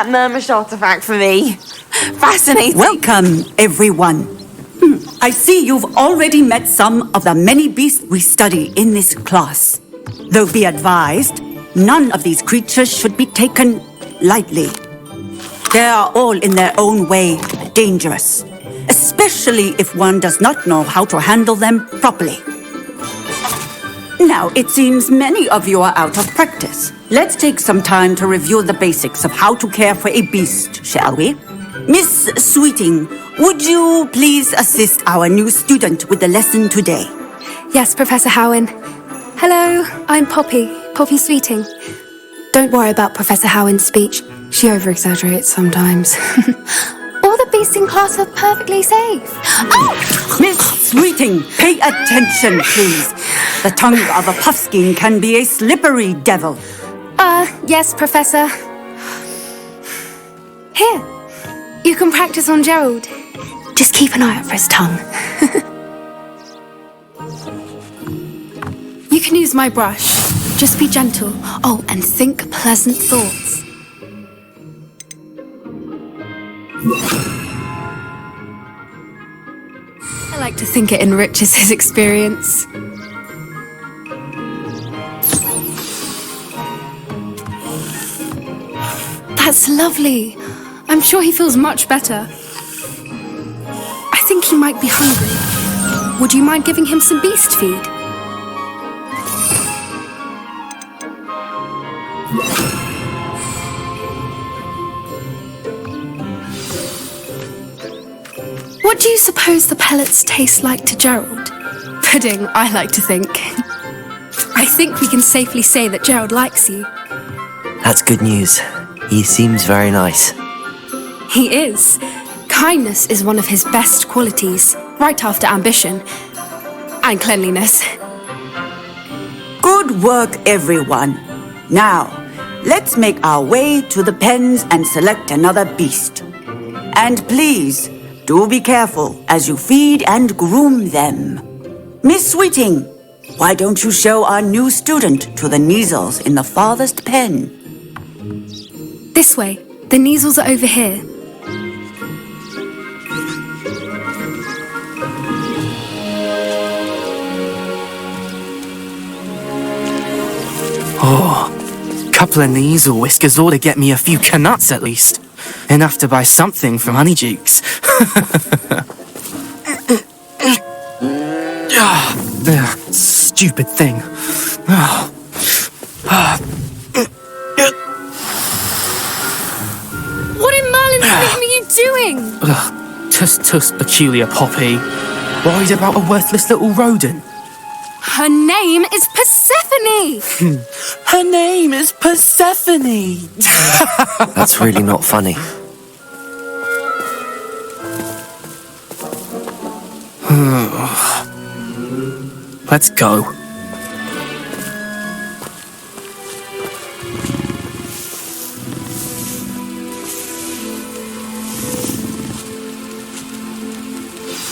that murmish artifact for me. Fascinating. Welcome, everyone. I see you've already met some of the many beasts we study in this class. Though be advised, none of these creatures should be taken lightly. They are all in their own way dangerous, especially if one does not know how to handle them properly. Now, it seems many of you are out of practice. Let's take some time to review the basics of how to care for a beast, shall we? Miss Sweeting, would you please assist our new student with the lesson today? Yes, Professor Howen. Hello, I'm Poppy Sweeting. Don't worry about Professor Howen's speech. She over-exaggerates sometimes. All the beasts in class are perfectly safe. Oh! Miss Sweeting, pay attention, please. The tongue of a puffskein can be a slippery devil. Yes, Professor. Here, you can practice on Gerald. Just keep an eye out for his tongue. You can use my brush. Just be gentle. Oh, and think pleasant thoughts. I like to think it enriches his experience. That's lovely. I'm sure he feels much better. I think he might be hungry. Would you mind giving him some beast feed? What do you suppose the pellets taste like to Gerald? Pudding, I like to think. I think we can safely say that Gerald likes you. That's good news. He seems very nice. He is. Kindness is one of his best qualities, right after ambition and cleanliness. Good work, everyone. Now, let's make our way to the pens and select another beast. And please, do be careful as you feed and groom them. Miss Sweeting, why don't you show our new student to the Neasels in the farthest pen? This way. The Neasels are over here. Oh, couple of Neasel whiskers ought to get me a few canuts at least. Enough to buy something from Honeydukes. Stupid thing. What in Merlin's name are you doing? Tuss, peculiar Poppy. Worried about a worthless little rodent. Her name is Persephone! Her name is Persephone! That's really not funny. Let's go.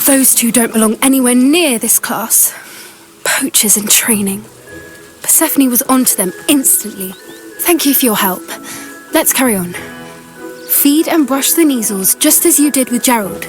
Those two don't belong anywhere near this class. Poachers in training. Persephone was onto them instantly. Thank you for your help. Let's carry on. Feed and brush the Neasels just as you did with Gerald.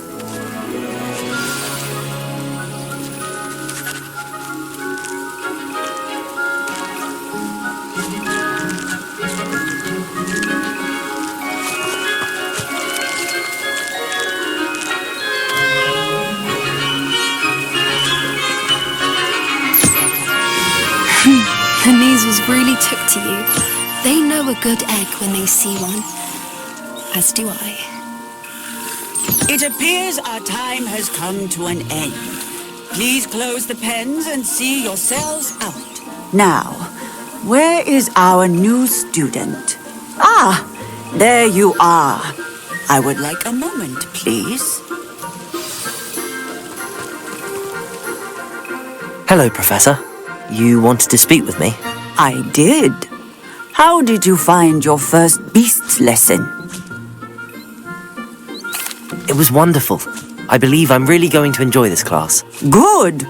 The Neasels really took to you. They know a good egg when they see one. As do I. It appears our time has come to an end. Please close the pens and see yourselves out. Now, where is our new student? Ah, there you are. I would like a moment, please. Hello, Professor. You wanted to speak with me? I did. How did you find your first beasts lesson? It was wonderful. I believe I'm really going to enjoy this class. Good.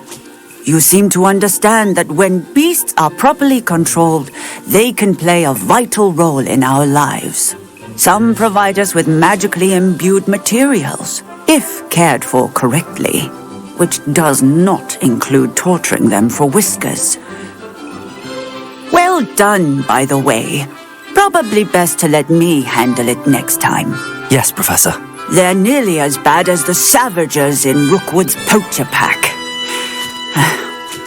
You seem to understand that when beasts are properly controlled, they can play a vital role in our lives. Some provide us with magically imbued materials, if cared for correctly, which does not include torturing them for whiskers. Well done, by the way. Probably best to let me handle it next time. Yes, Professor. They're nearly as bad as the Savagers in Rookwood's poacher pack.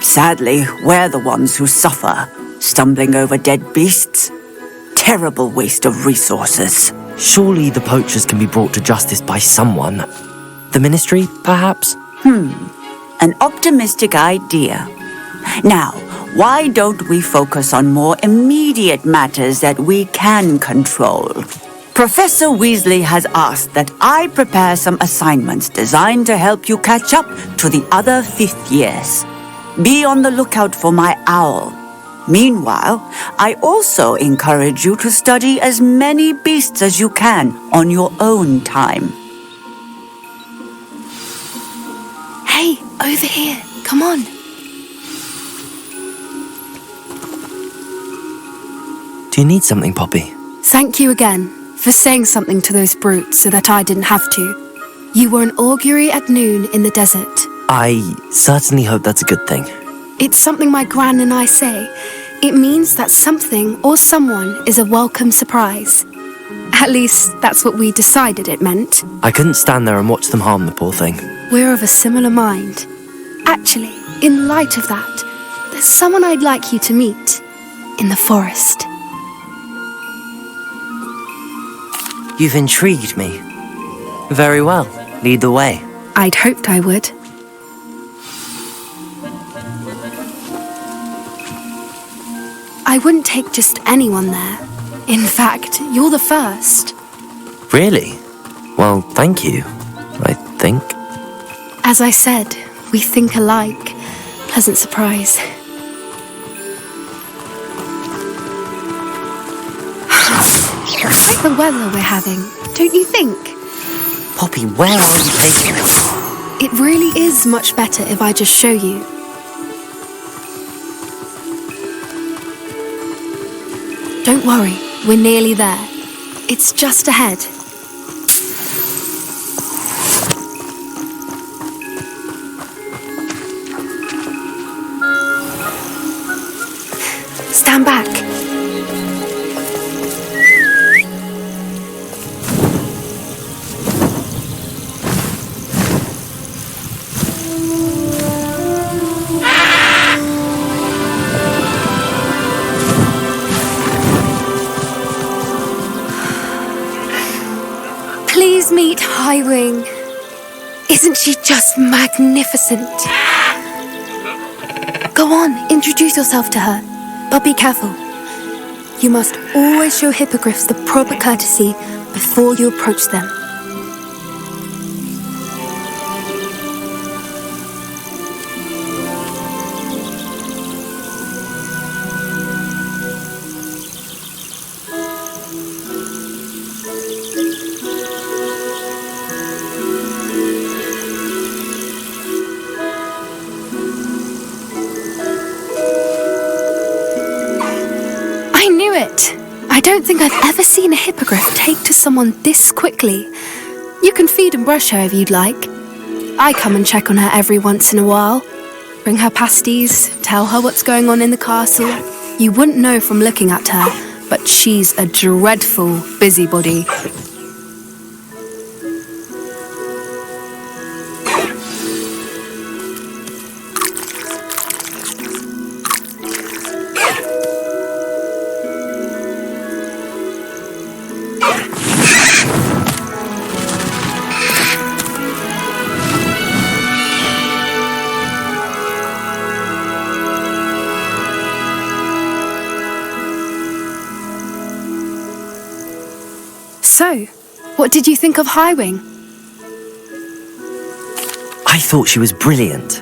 Sadly, we're the ones who suffer, stumbling over dead beasts. Terrible waste of resources. Surely the poachers can be brought to justice by someone. The Ministry, perhaps? An optimistic idea. Now, why don't we focus on more immediate matters that we can control? Professor Weasley has asked that I prepare some assignments designed to help you catch up to the other 5th years. Be on the lookout for my owl. Meanwhile, I also encourage you to study as many beasts as you can on your own time. Hey, over here. Come on. Do you need something, Poppy? Thank you again for saying something to those brutes so that I didn't have to. You were an augury at noon in the desert. I certainly hope that's a good thing. It's something my gran and I say. It means that something or someone is a welcome surprise. At least, that's what we decided it meant. I couldn't stand there and watch them harm the poor thing. We're of a similar mind. Actually, in light of that, there's someone I'd like you to meet in the forest. You've intrigued me. Very well. Lead the way. I'd hoped I would. I wouldn't take just anyone there. In fact, you're the first. Really? Well, thank you, I think. As I said, we think alike. Pleasant surprise. Quite the weather we're having, don't you think? Poppy, where are you taking us? It really is much better if I just show you. Don't worry, we're nearly there. It's just ahead. Stand back. Please meet Highwing. Isn't she just magnificent? Go on, introduce yourself to her. But be careful. You must always show hippogriffs the proper courtesy before you approach them. I don't think I've ever seen a hippogriff take to someone this quickly. You can feed and brush her if you'd like. I come and check on her every once in a while. Bring her pasties, tell her what's going on in the castle. You wouldn't know from looking at her, but she's a dreadful busybody. So, what did you think of Highwing? I thought she was brilliant.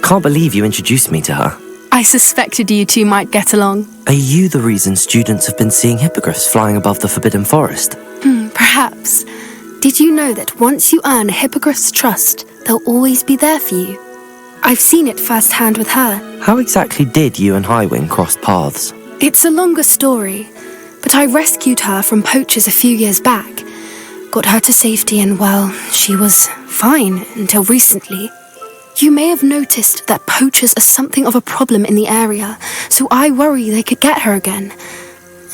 Can't believe you introduced me to her. I suspected you two might get along. Are you the reason students have been seeing hippogriffs flying above the Forbidden Forest? Perhaps. Did you know that once you earn a hippogriff's trust, they'll always be there for you? I've seen it firsthand with her. How exactly did you and Highwing cross paths? It's a longer story, but I rescued her from poachers a few years back. Got her to safety and, well, she was fine until recently. You may have noticed that poachers are something of a problem in the area, so I worry they could get her again.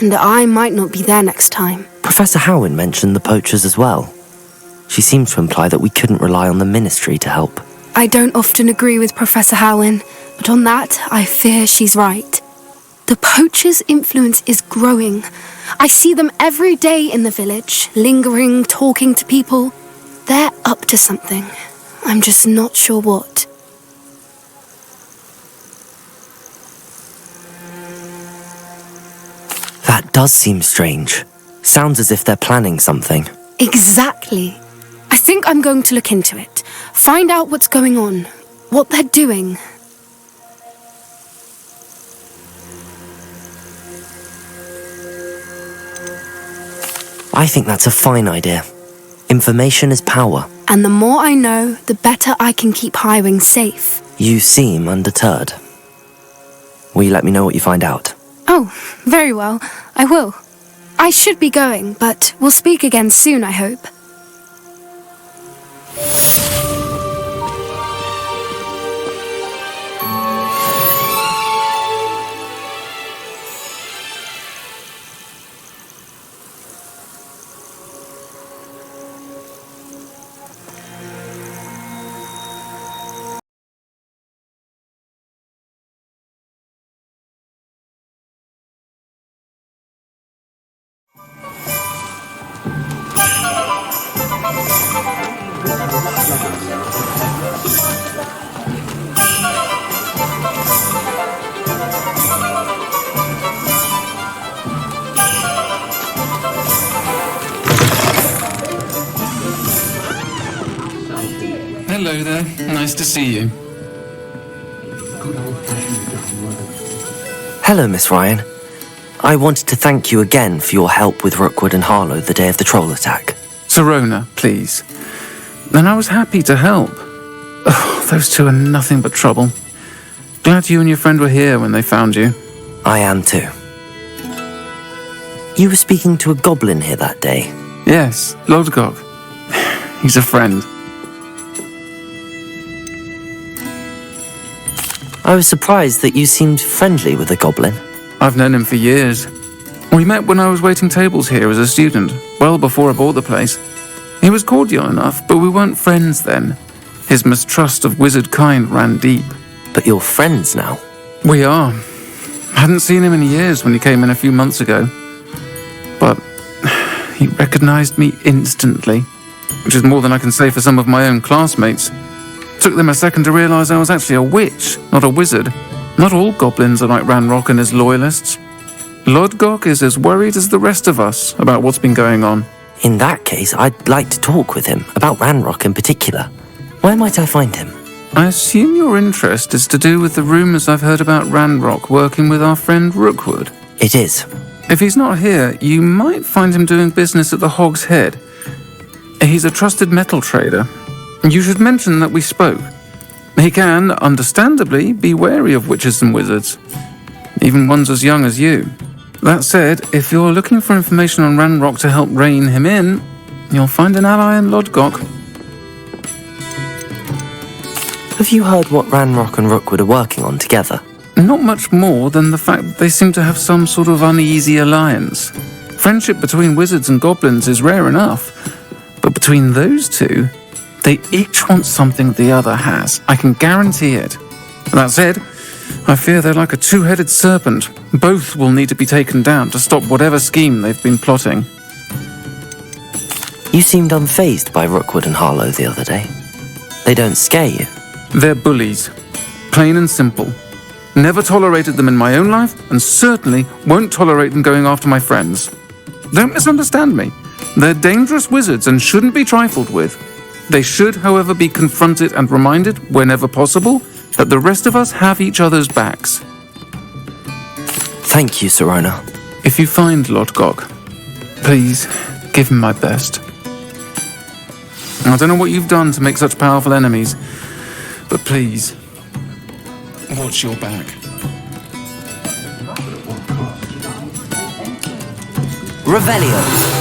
And I might not be there next time. Professor Howin mentioned the poachers as well. She seemed to imply that we couldn't rely on the ministry to help. I don't often agree with Professor Howin, but on that, I fear she's right. The poachers' influence is growing. I see them every day in the village, lingering, talking to people. They're up to something. I'm just not sure what. That does seem strange. Sounds as if they're planning something. Exactly. I think I'm going to look into it. Find out what's going on, what they're doing. I think that's a fine idea. Information is power. And the more I know, the better I can keep Highwing safe. You seem undeterred. Will you let me know what you find out? Oh, very well. I will. I should be going, but we'll speak again soon, I hope. Hello there. Nice to see you. Hello, Miss Ryan. I wanted to thank you again for your help with Rookwood and Harlow the day of the troll attack. Sirona, please. And I was happy to help. Oh, those two are nothing but trouble. Glad you and your friend were here when they found you. I am too. You were speaking to a goblin here that day. Yes, Lodgok. He's a friend. I was surprised that you seemed friendly with the goblin. I've known him for years. We met when I was waiting tables here as a student, well before I bought the place. He was cordial enough, but we weren't friends then. His mistrust of wizard kind ran deep. But you're friends now. We are. Hadn't seen him in years when he came in a few months ago. But he recognized me instantly, which is more than I can say for some of my own classmates. Took them a second to realize I was actually a witch, not a wizard. Not all goblins are like Ranrock and his loyalists. Lodgok is as worried as the rest of us about what's been going on. In that case, I'd like to talk with him, about Ranrock in particular. Where might I find him? I assume your interest is to do with the rumors I've heard about Ranrock working with our friend Rookwood. It is. If he's not here, you might find him doing business at the Hog's Head. He's a trusted metal trader. You should mention that we spoke. He can, understandably, be wary of witches and wizards, even ones as young as you. That said, if you're looking for information on Ranrock to help rein him in, you'll find an ally in Lodgok. Have you heard what Ranrock and Rookwood are working on together? Not much more than the fact that they seem to have some sort of uneasy alliance. Friendship between wizards and goblins is rare enough, but between those two, they each want something the other has. I can guarantee it. That said, I fear they're like a two-headed serpent. Both will need to be taken down to stop whatever scheme they've been plotting. You seemed unfazed by Rookwood and Harlow the other day. They don't scare you. They're bullies. Plain and simple. Never tolerated them in my own life, and certainly won't tolerate them going after my friends. Don't misunderstand me. They're dangerous wizards and shouldn't be trifled with. They should, however, be confronted and reminded, whenever possible, that the rest of us have each other's backs. Thank you, Sirona. If you find Lodgok, please give him my best. I don't know what you've done to make such powerful enemies, but please, watch your back. Revelio.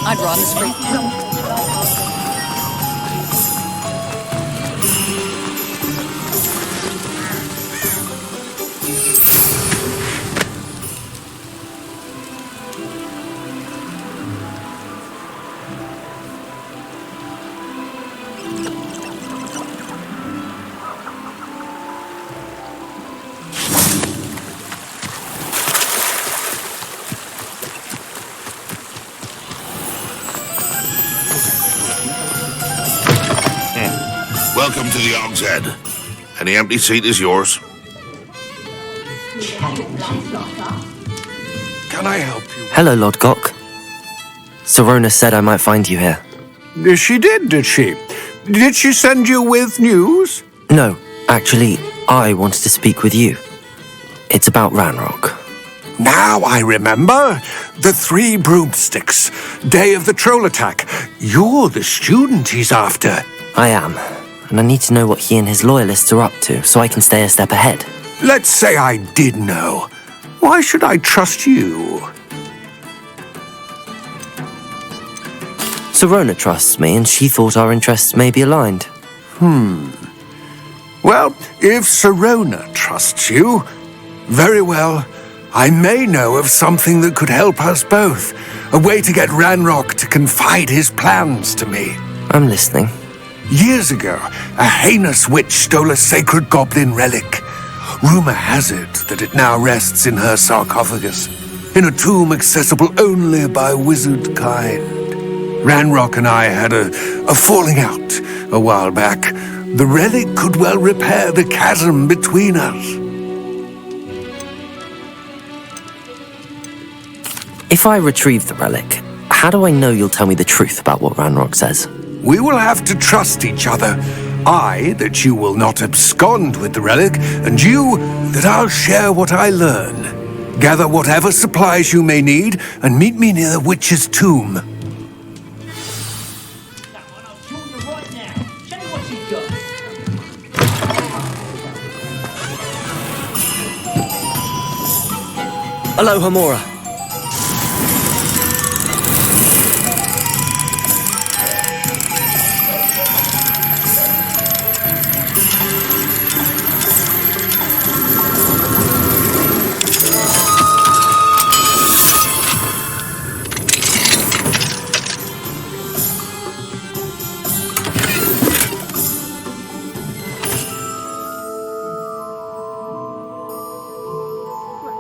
I'd rather speak. Welcome to the Og's Head. Any empty seat is yours. Can I help you? Hello, Lord Gok. Sorona said I might find you here. She did she? Did she send you with news? No, actually, I wanted to speak with you. It's about Ranrock. Now I remember. The 3 broomsticks. Day of the troll attack. You're the student he's after. I am, and I need to know what he and his loyalists are up to so I can stay a step ahead. Let's say I did know. Why should I trust you? Sorona trusts me, and she thought our interests may be aligned. Well, if Sorona trusts you, very well. I may know of something that could help us both. A way to get Ranrock to confide his plans to me. I'm listening. Years ago, a heinous witch stole a sacred goblin relic. Rumor has it that it now rests in her sarcophagus, in a tomb accessible only by wizard kind. Ranrock and I had a falling out a while back. The relic could well repair the chasm between us. If I retrieve the relic, how do I know you'll tell me the truth about what Ranrock says? We will have to trust each other. I, that you will not abscond with the relic, and you, that I'll share what I learn. Gather whatever supplies you may need, and meet me near the witch's tomb. Aloha Mora.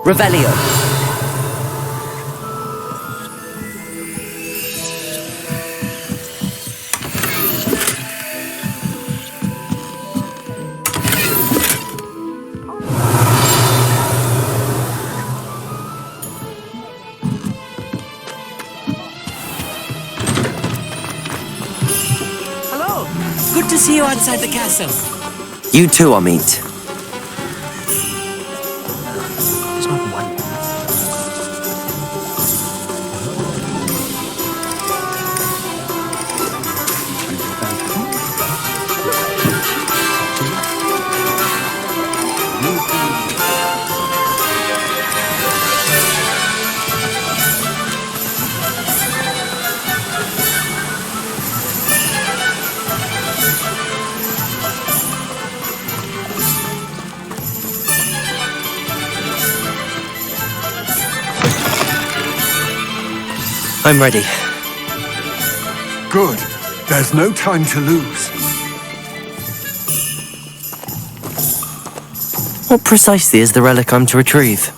Revelio. Hello. Good to see you outside the castle. You too, Amit. I'm ready. Good. There's no time to lose. What precisely is the relic I'm to retrieve?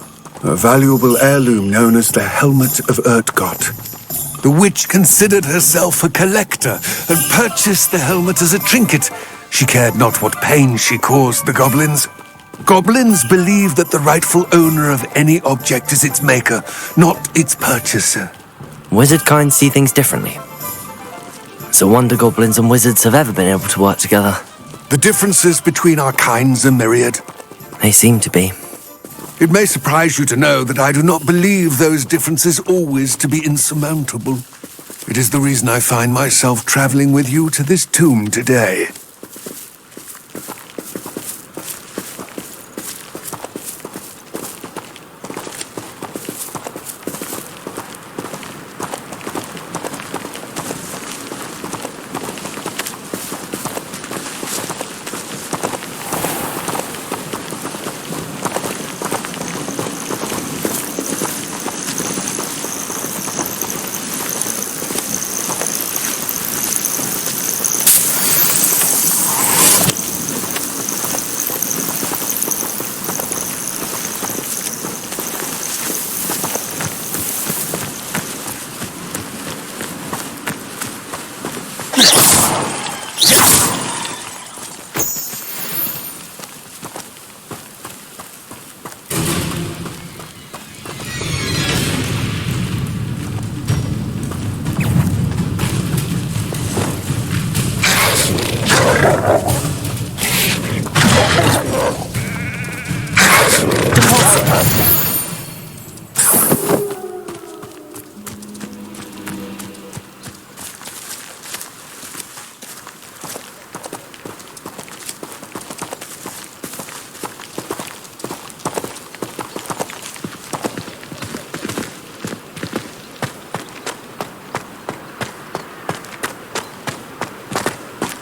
A valuable heirloom known as the Helmet of Urtgot. The witch considered herself a collector and purchased the helmet as a trinket. She cared not what pain she caused the goblins. Goblins believe that the rightful owner of any object is its maker, not its purchaser. Wizard kind see things differently. It's a wonder goblins and wizards have ever been able to work together. The differences between our kinds are myriad. They seem to be. It may surprise you to know that I do not believe those differences always to be insurmountable. It is the reason I find myself traveling with you to this tomb today.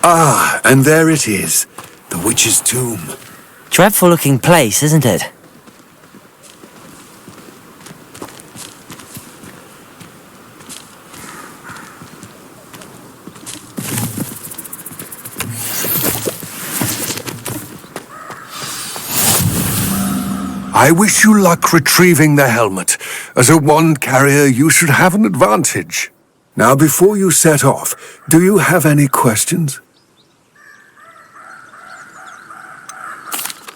Ah, and there it is, the witch's tomb. Dreadful looking place, isn't it? I wish you luck retrieving the helmet. As a wand carrier, you should have an advantage. Now, before you set off, do you have any questions?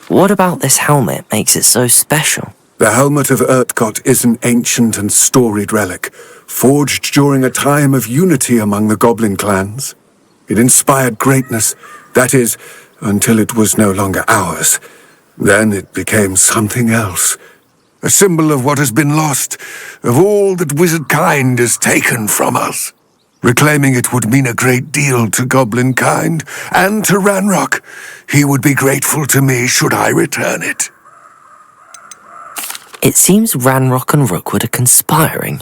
What about this helmet makes it so special? The helmet of Urtkot is an ancient and storied relic, forged during a time of unity among the goblin clans. It inspired greatness, that is, until it was no longer ours. Then it became something else. A symbol of what has been lost, of all that wizard kind has taken from us. Reclaiming it would mean a great deal to goblin kind, and to Ranrock. He would be grateful to me should I return it. It seems Ranrock and Rookwood are conspiring.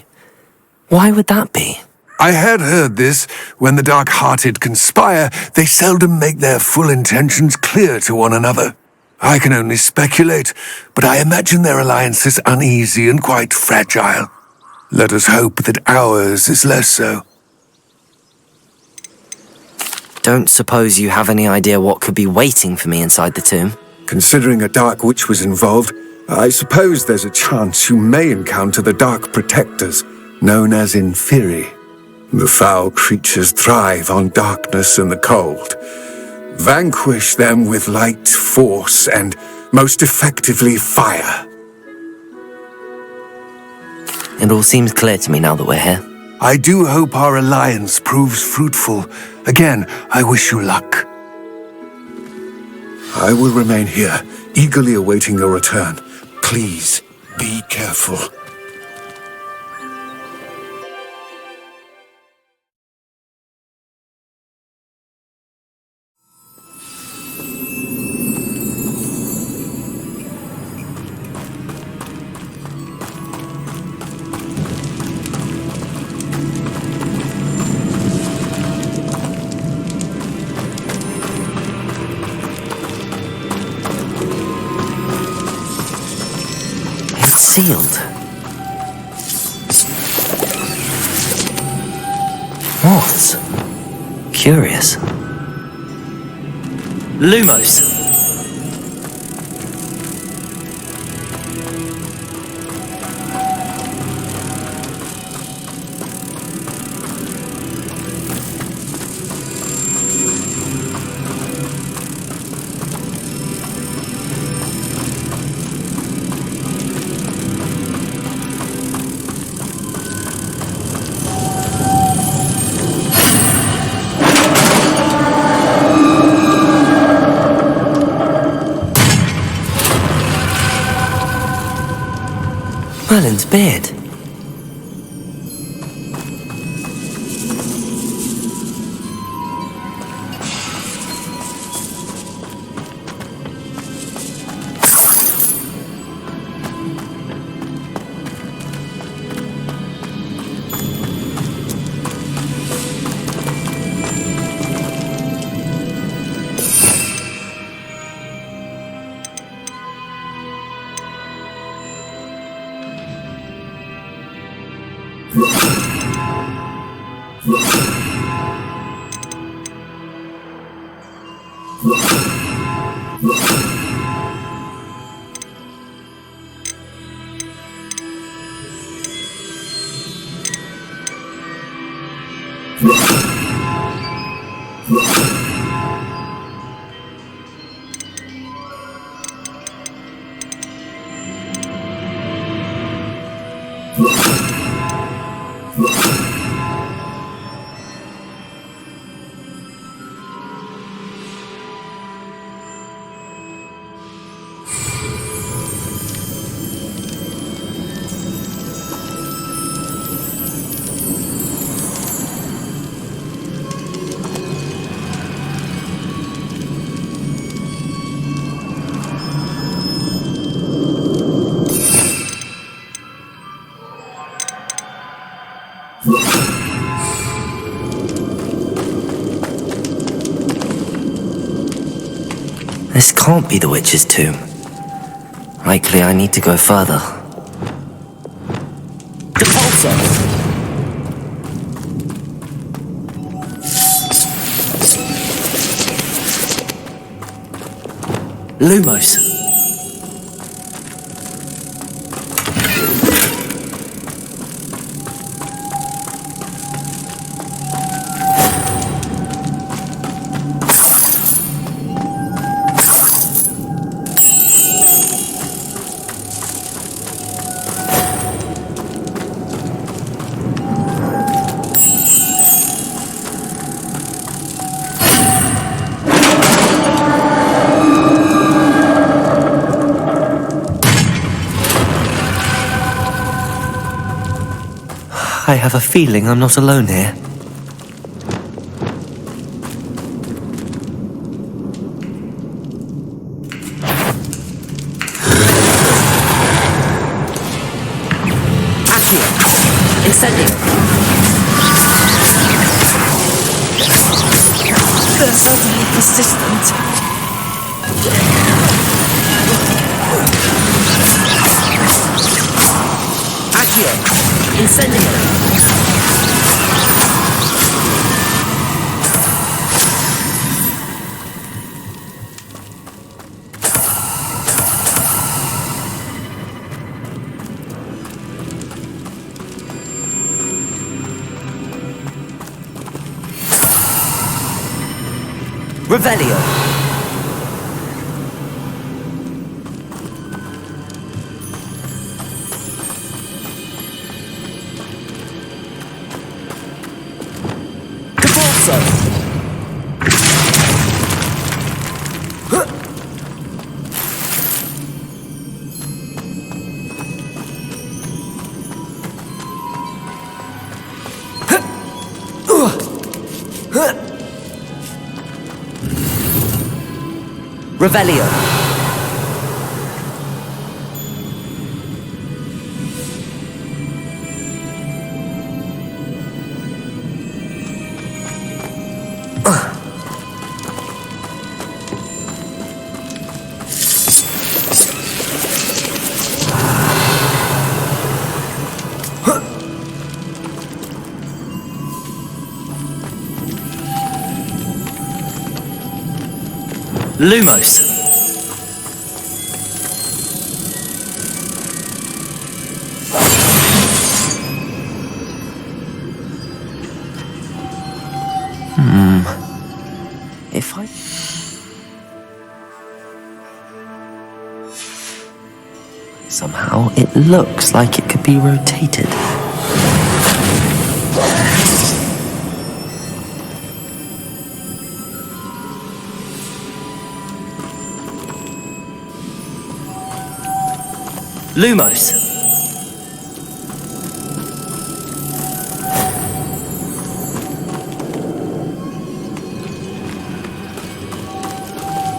Why would that be? I had heard this. When the dark-hearted conspire, they seldom make their full intentions clear to one another. I can only speculate, but I imagine their alliance is uneasy and quite fragile. Let us hope that ours is less so. Don't suppose you have any idea what could be waiting for me inside the tomb? Considering a dark witch was involved, I suppose there's a chance you may encounter the Dark Protectors, known as Inferi. The foul creatures thrive on darkness and the cold. Vanquish them with light, force, and, most effectively, fire. It all seems clear to me now that we're here. I do hope our alliance proves fruitful. Again, I wish you luck. I will remain here, eagerly awaiting your return. Please, be careful. Sealed. What? Curious. Lumos. Merlin's beard. This can't be the witch's tomb. Likely I need to go further. Depulso! Lumos! I have a feeling I'm not alone here. Accio! Incendio! They're suddenly persistent. Accio! Incendio! Revelio! Revelio. Lumos. If I... Somehow it looks like it could be rotated. Lumos.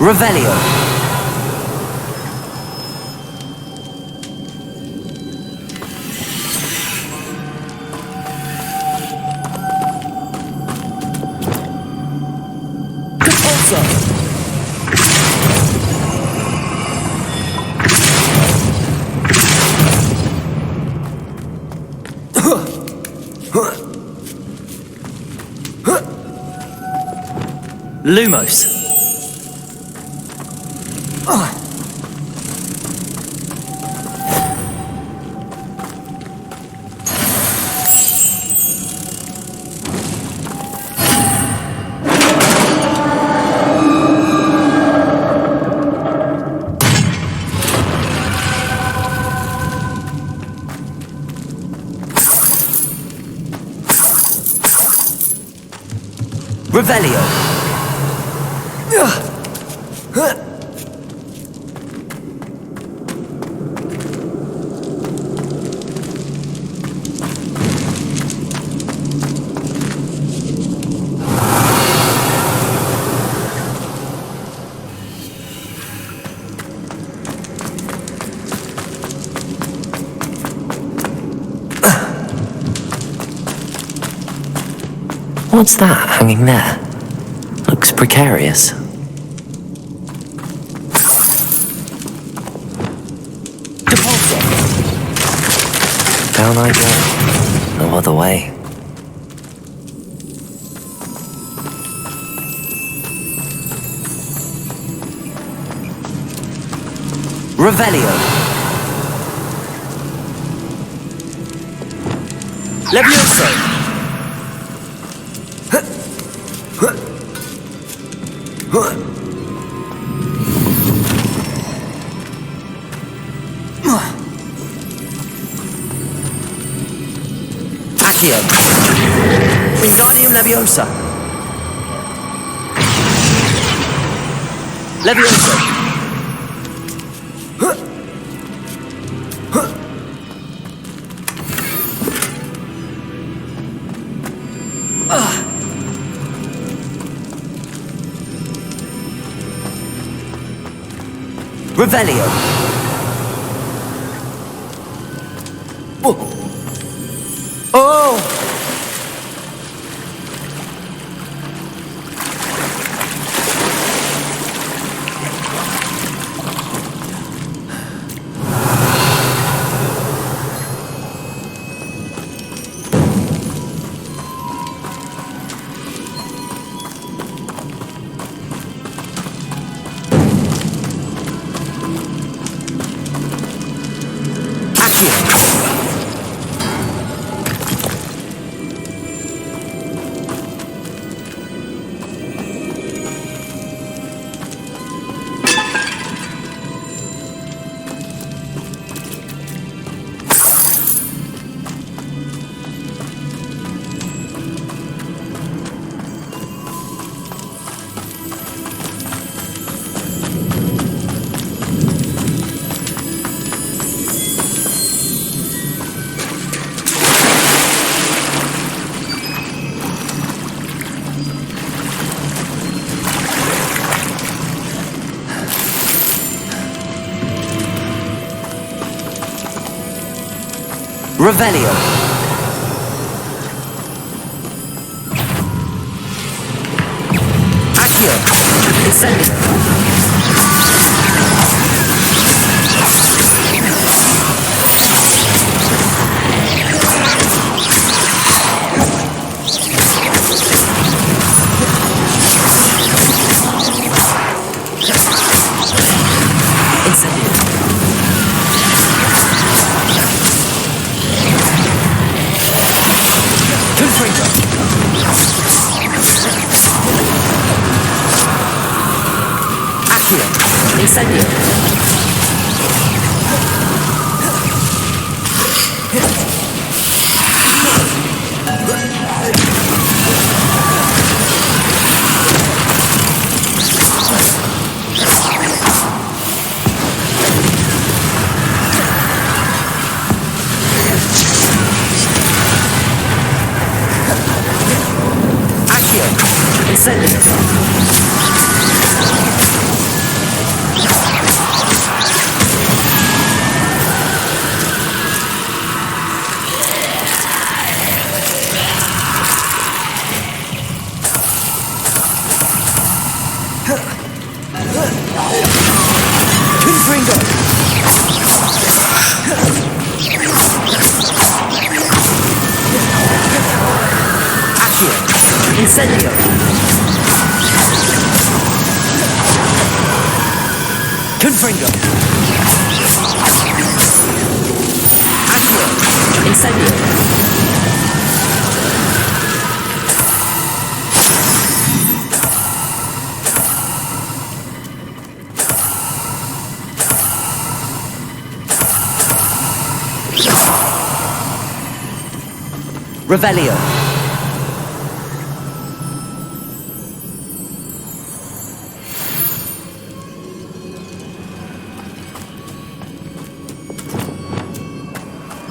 Revelio. Lumos. Revelio. What's that hanging there? Looks precarious. Down I go. No other way. Revelio. Levioso. Accio. Wingardium Leviosa. Levioso. Revelio. Oh! Revelio. Accio. Incendio. Incendio. Accio. Incendio. Incendio! Confringo! Accio! Incendio! Revelio.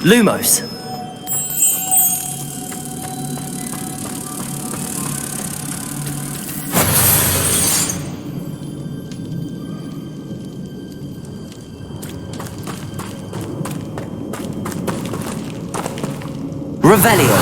Lumos. Revelio.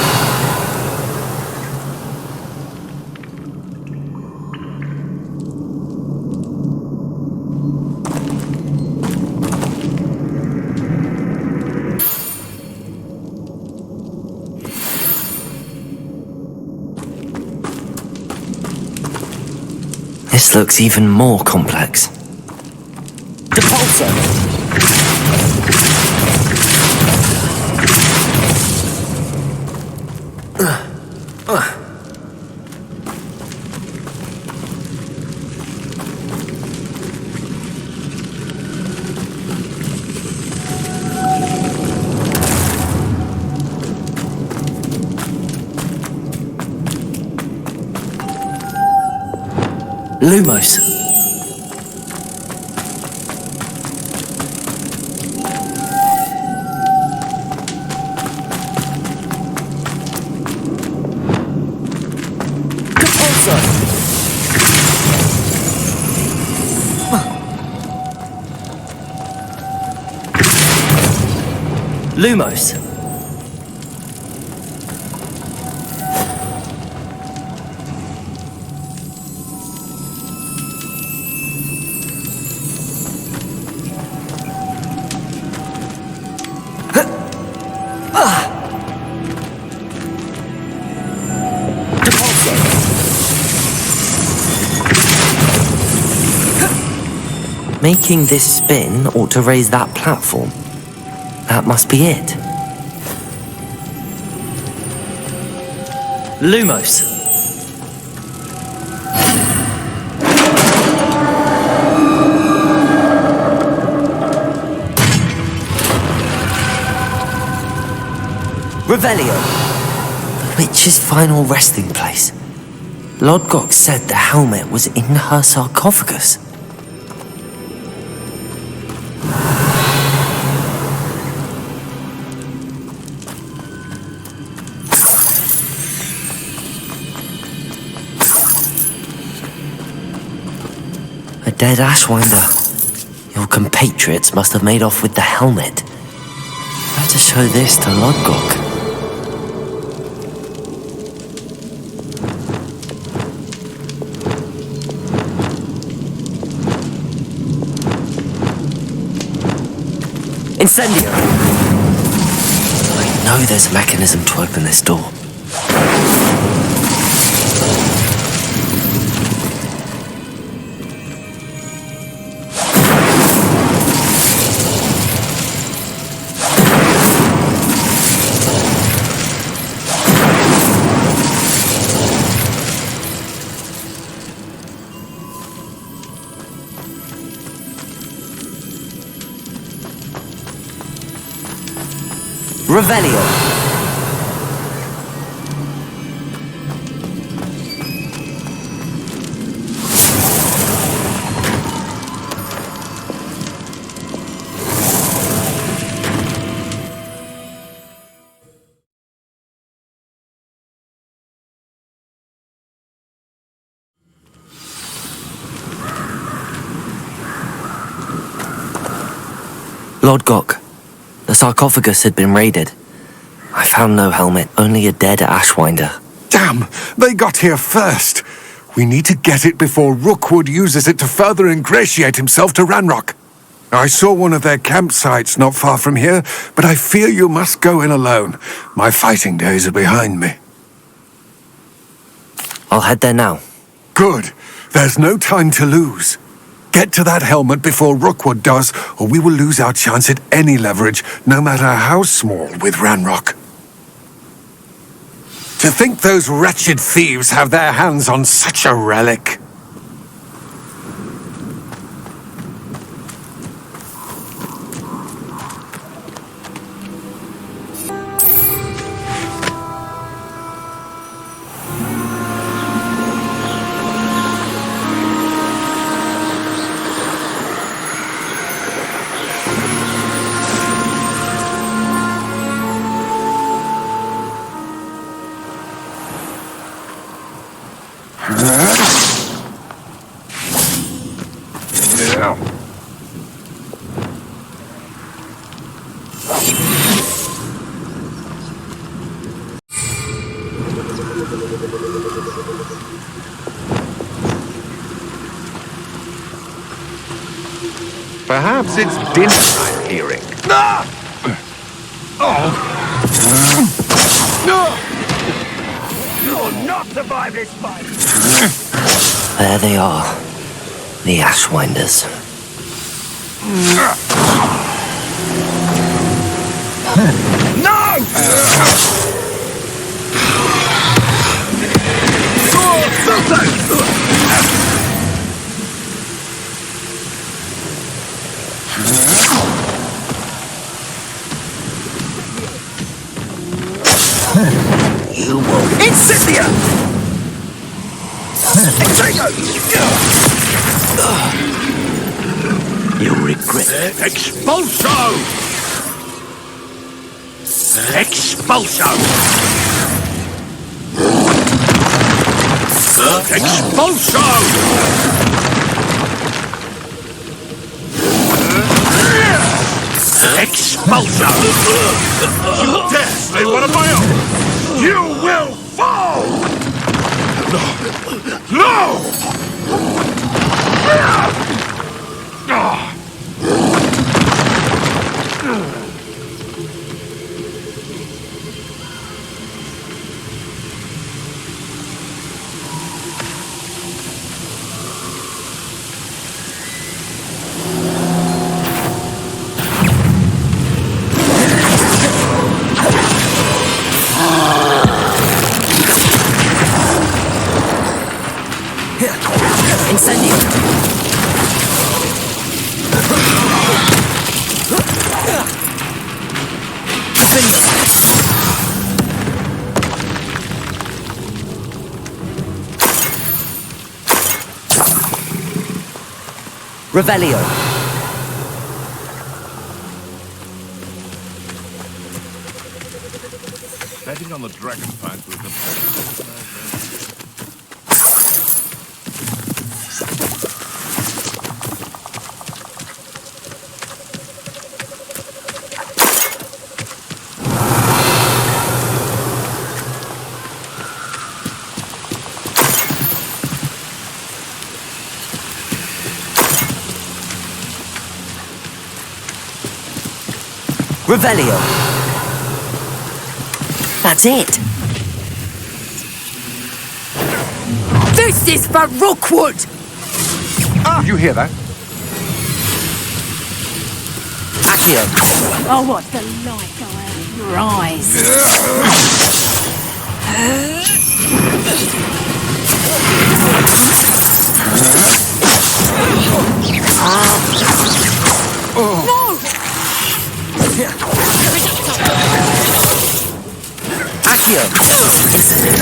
This looks even more complex. Depulso! Lumos. Depulso. Lumos. Making this spin ought to raise that platform. That must be it. Lumos. Revelio. The witch's final resting place. Lodgok said the helmet was in her sarcophagus. A dead Ashwinder. Your compatriots must have made off with the helmet. Better show this to Lodgok. Incendio! I know there's a mechanism to open this door. Revelio. Lodgok, the sarcophagus had been raided. I found no helmet, only a dead Ashwinder. Damn! They got here first! We need to get it before Rookwood uses it to further ingratiate himself to Ranrock. I saw one of their campsites not far from here, but I fear you must go in alone. My fighting days are behind me. I'll head there now. Good. There's no time to lose. Get to that helmet before Rookwood does, or we will lose our chance at any leverage, no matter how small, with Ranrock. To think those wretched thieves have their hands on such a relic. Perhaps it's dinner I'm hearing. You'll not survive this fight! There they are. The Ashwinders. You won't. Incendia! You'll regret it. Expulso! Expulso! Expulso! Expulso! You dare slay one of my own! You will fall! No! Revelio. Betting on the dragon fight was the Revelio. That's it. This is for Rookwood! Did you hear that? Accio. Oh, what the light I have in your eyes! Accio. This is it.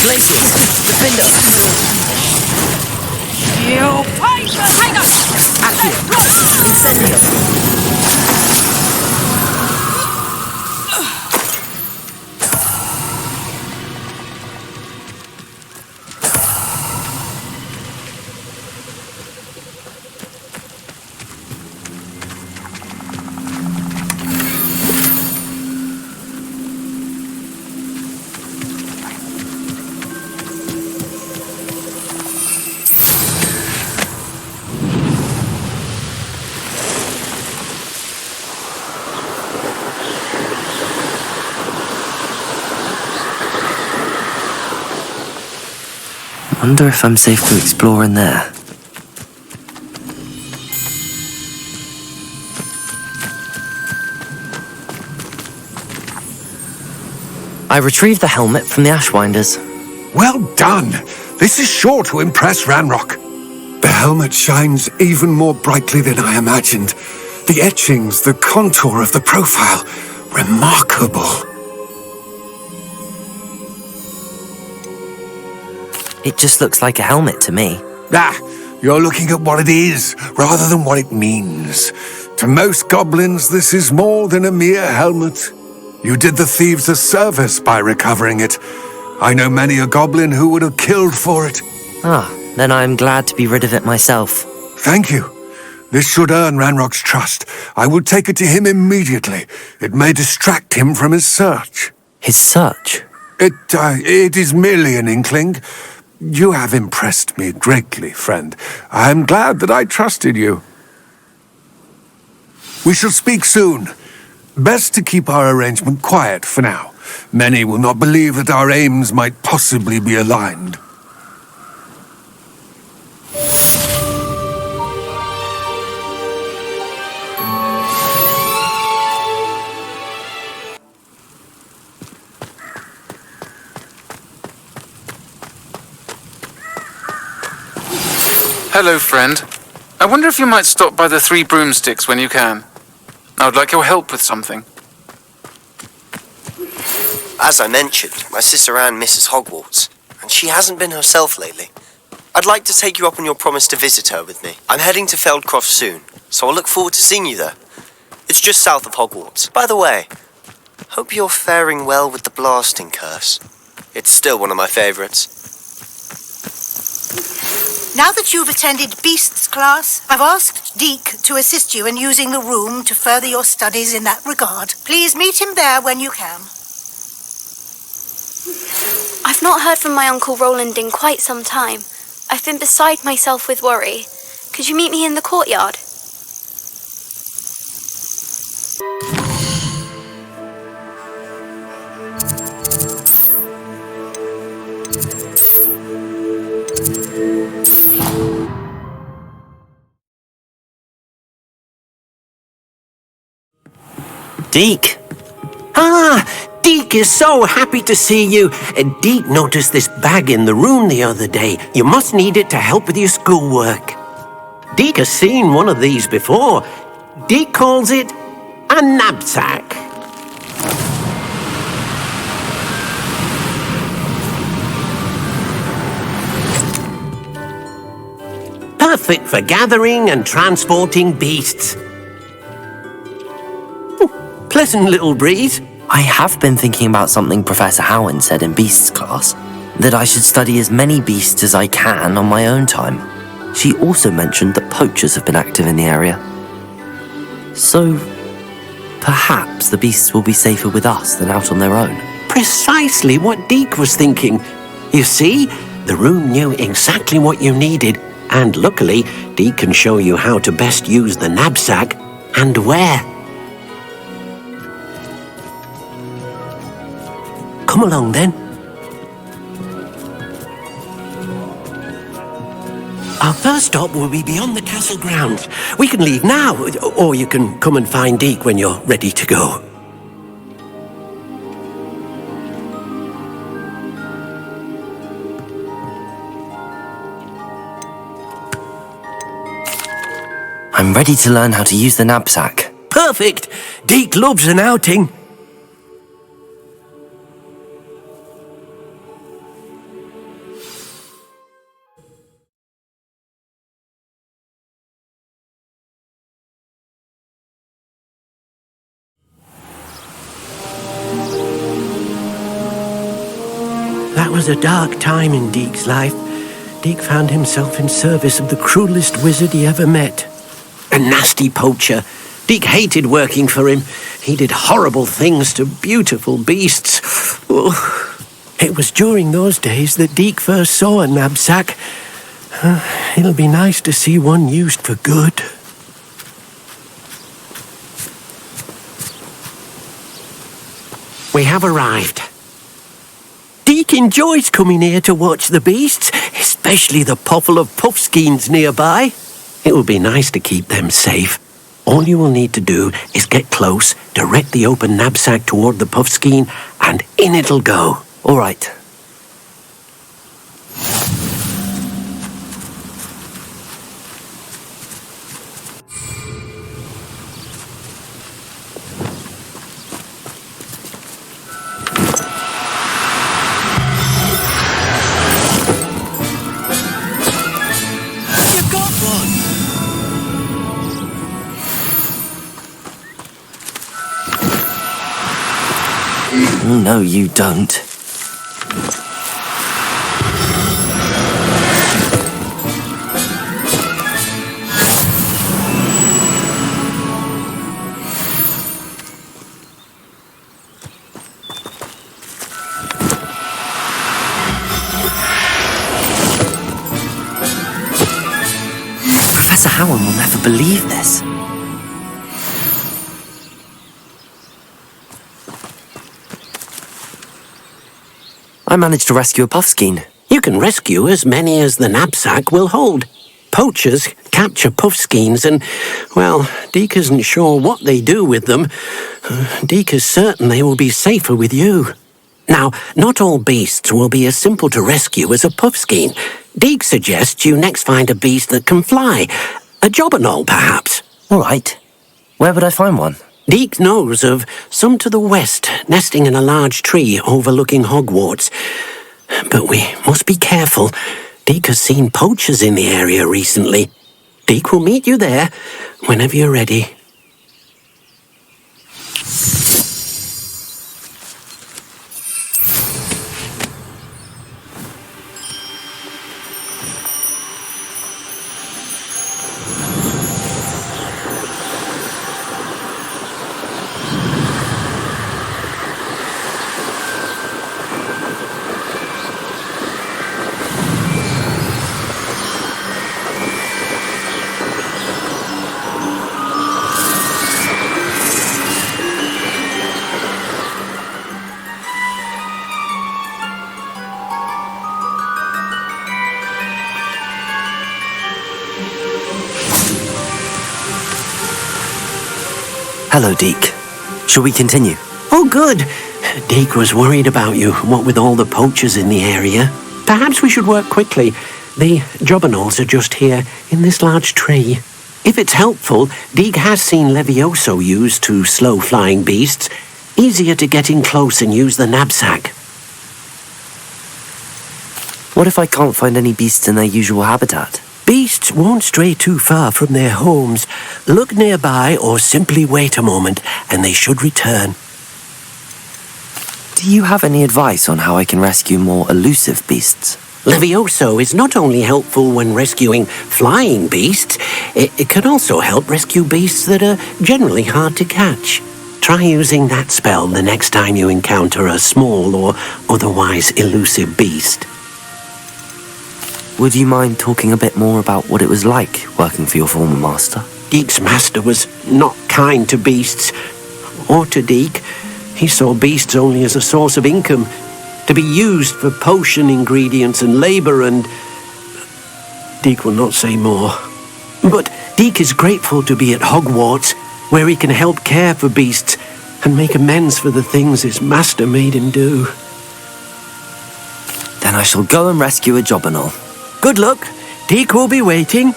Glacius. Defender. You pay for hang on! Accio. Incendio. Wonder if I'm safe to explore in there. I retrieved the helmet from the Ashwinders. Well done! This is sure to impress Ranrock. The helmet shines even more brightly than I imagined. The etchings, the contour of the profile, remarkable. It just looks like a helmet to me. Ah, you're looking at what it is, rather than what it means. To most goblins, this is more than a mere helmet. You did the thieves a service by recovering it. I know many a goblin who would have killed for it. Ah, then I'm glad to be rid of it myself. Thank you. This should earn Ranrock's trust. I will take it to him immediately. It may distract him from his search. His search? It is merely an inkling. You have impressed me greatly, friend. I am glad that I trusted you. We shall speak soon. Best to keep our arrangement quiet for now. Many will not believe that our aims might possibly be aligned. Hello, friend. I wonder if you might stop by the Three Broomsticks when you can. I would like your help with something. As I mentioned, my sister Anne misses Hogwarts, and she hasn't been herself lately. I'd like to take you up on your promise to visit her with me. I'm heading to Feldcroft soon, so I'll look forward to seeing you there. It's just south of Hogwarts. By the way, hope you're faring well with the blasting curse. It's still one of my favourites. Now that you've attended Beasts class, I've asked Deke to assist you in using the room to further your studies in that regard. Please meet him there when you can. I've not heard from my Uncle Roland in quite some time. I've been beside myself with worry. Could you meet me in the courtyard? Deke! Ah, Deke is so happy to see you. Deke noticed this bag in the room the other day. You must need it to help with your schoolwork. Deke has seen one of these before. Deke calls it a knapsack. Perfect for gathering and transporting beasts. Pleasant little breeze. I have been thinking about something Professor Howard said in Beasts class, that I should study as many beasts as I can on my own time. She also mentioned that poachers have been active in the area. So, perhaps the beasts will be safer with us than out on their own. Precisely what Deke was thinking. You see, the room knew exactly what you needed, and luckily, Deke can show you how to best use the knapsack and where. Come along, then. Our first stop will be beyond the castle grounds. We can leave now, or you can come and find Deke when you're ready to go. I'm ready to learn how to use the knapsack. Perfect! Deke loves an outing. That was a dark time in Deke's life. Deke found himself in service of the cruelest wizard he ever met. A nasty poacher. Deke hated working for him. He did horrible things to beautiful beasts. Oh. It was during those days that Deke first saw a knapsack. It'll be nice to see one used for good. We have arrived. Deke enjoys coming here to watch the beasts, especially the pottle of puffskeins nearby. It will be nice to keep them safe. All you will need to do is get close, direct the open knapsack toward the puffskein, and in it'll go. All right. No, you don't. Professor Howard will never believe this. I managed to rescue a puffskein. You can rescue as many as the knapsack will hold. Poachers capture puffskeins and, well, Deke isn't sure what they do with them. Deke is certain they will be safer with you. Now, not all beasts will be as simple to rescue as a puffskein. Deke suggests you next find a beast that can fly. A jobberknoll, perhaps. All right. Where would I find one? Deke knows of some to the west, nesting in a large tree overlooking Hogwarts. But we must be careful. Deke has seen poachers in the area recently. Deke will meet you there whenever you're ready. Hello, Deke. Shall we continue? Oh, good. Deke was worried about you, what with all the poachers in the area. Perhaps we should work quickly. The jobberknolls are just here, in this large tree. If it's helpful, Deke has seen Levioso used to slow flying beasts. Easier to get in close and use the knapsack. What if I can't find any beasts in their usual habitat? Beasts won't stray too far from their homes. Look nearby or simply wait a moment, and they should return. Do you have any advice on how I can rescue more elusive beasts? Levioso is not only helpful when rescuing flying beasts, it can also help rescue beasts that are generally hard to catch. Try using that spell the next time you encounter a small or otherwise elusive beast. Would you mind talking a bit more about what it was like working for your former master? Deke's master was not kind to beasts, or to Deke. He saw beasts only as a source of income, to be used for potion ingredients and labour, and Deke will not say more. But Deke is grateful to be at Hogwarts, where he can help care for beasts and make amends for the things his master made him do. Then I shall go and rescue a jobberknoll. Good luck. Deke will be waiting.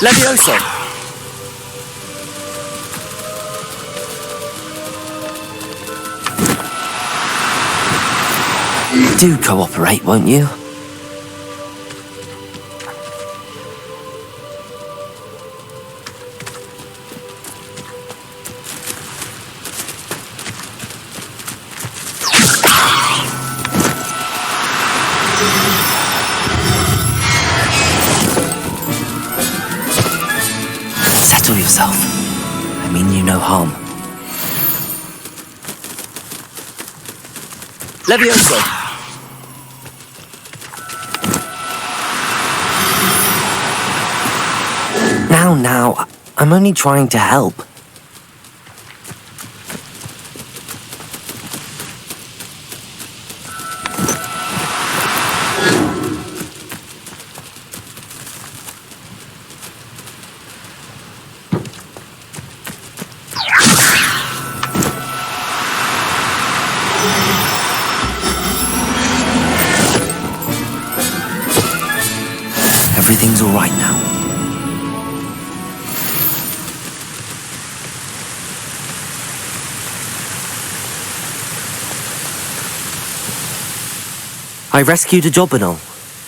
Levioso! Do cooperate, won't you? Settle yourself. I mean you no harm. Levioso! down now. I'm only trying to help. Everything's all right now. I rescued a jobberknoll.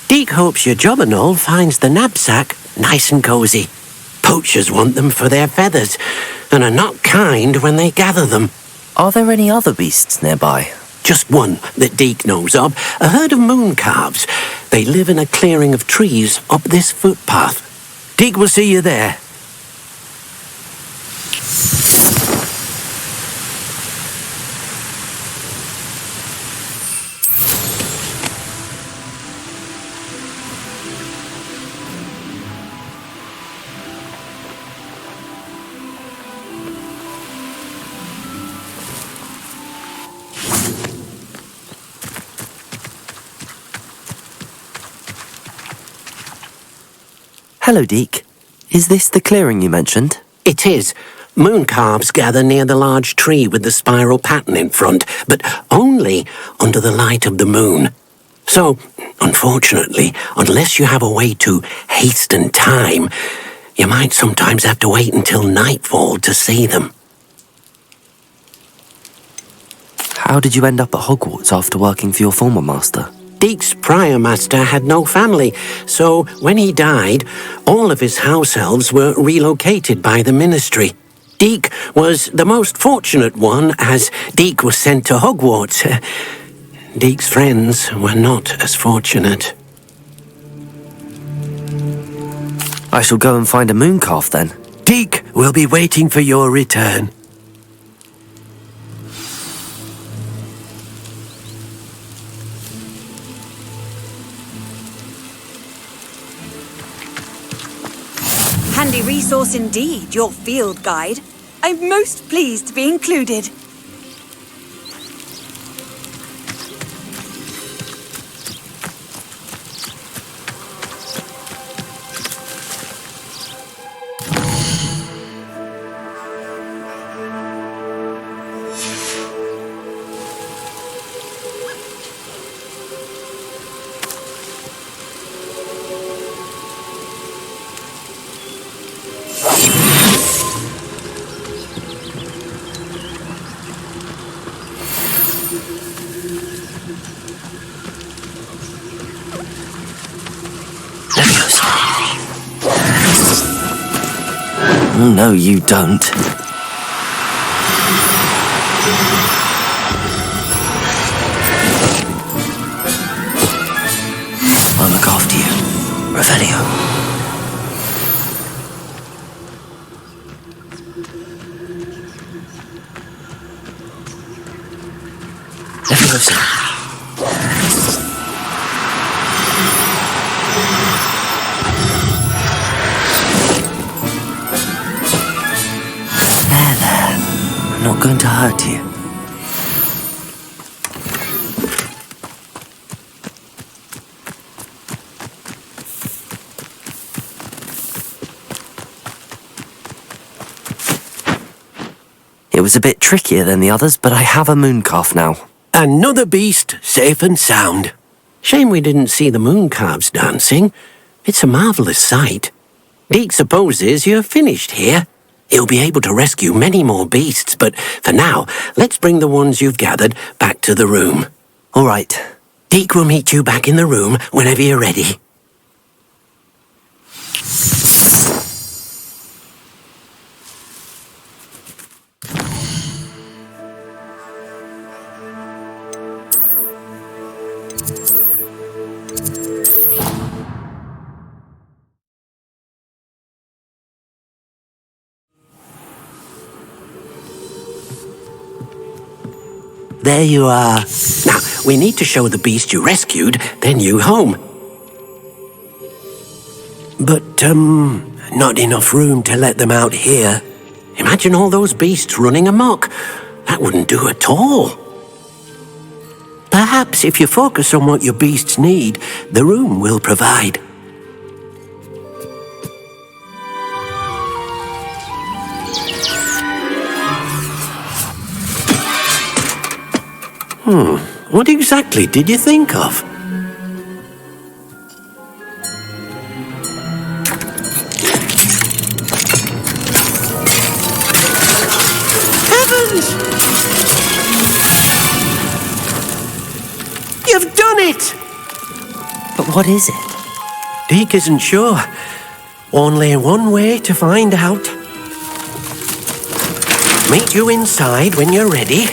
Deek hopes your jobberknoll finds the knapsack nice and cozy. Poachers want them for their feathers, and are not kind when they gather them. Are there any other beasts nearby? Just one that Deek knows of, a herd of moon calves. They live in a clearing of trees up this footpath. Deek will see you there. Hello, Deek. Is this the clearing you mentioned? It is. Moon calves gather near the large tree with the spiral pattern in front, but only under the light of the moon. So, unfortunately, unless you have a way to hasten time, you might sometimes have to wait until nightfall to see them. How did you end up at Hogwarts after working for your former master? Deek's prior master had no family, so when he died, all of his house elves were relocated by the ministry. Deek was the most fortunate one, as Deek was sent to Hogwarts. Deek's friends were not as fortunate. I shall go and find a moon calf then. Deek will be waiting for your return. Handy resource indeed, your field guide. I'm most pleased to be included. Oh, no, you don't. I'll look after you. Revelio. Leviosa. Not going to hurt you. It was a bit trickier than the others, but I have a moon calf now. Another beast, safe and sound. Shame we didn't see the moon calves dancing. It's a marvellous sight. Deek supposes you're finished here. He'll be able to rescue many more beasts, but for now, let's bring the ones you've gathered back to the room. All right. Deek will meet you back in the room whenever you're ready. There you are. Now, we need to show the beast you rescued, then you home. But, Not enough room to let them out here. Imagine all those beasts running amok. That wouldn't do at all. Perhaps if you focus on what your beasts need, the room will provide. What exactly did you think of? Heavens! You've done it! But what is it? Deke isn't sure. Only one way to find out. Meet you inside when you're ready.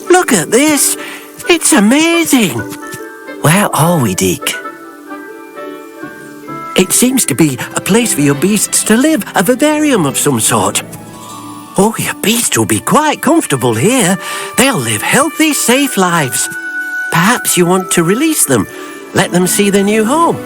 Look at this! It's amazing! Where are we, Deke? It seems to be a place for your beasts to live, a vivarium of some sort. Oh, your beasts will be quite comfortable here. They'll live healthy, safe lives. Perhaps you want to release them. Let them see their new home.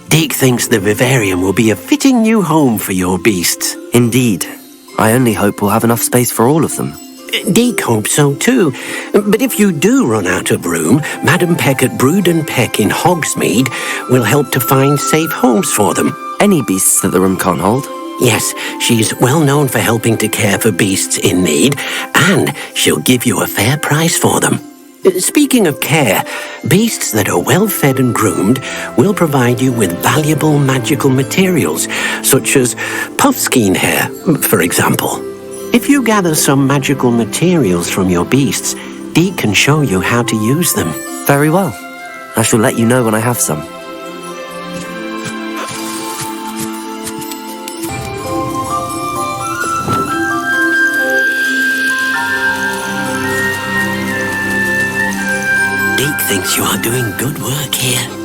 Deke thinks the vivarium will be a fitting new home for your beasts. Indeed. I only hope we'll have enough space for all of them. Deke hopes so too. But if you do run out of room, Madam Peck at Brood and Peck in Hogsmeade will help to find safe homes for them. Any beasts that the room can't hold? Yes, she's well known for helping to care for beasts in need, and she'll give you a fair price for them. Speaking of care, beasts that are well fed and groomed will provide you with valuable magical materials, such as puffskein hair, for example. If you gather some magical materials from your beasts, Deke can show you how to use them. Very well. I shall let you know when I have some. Deke thinks you are doing good work here.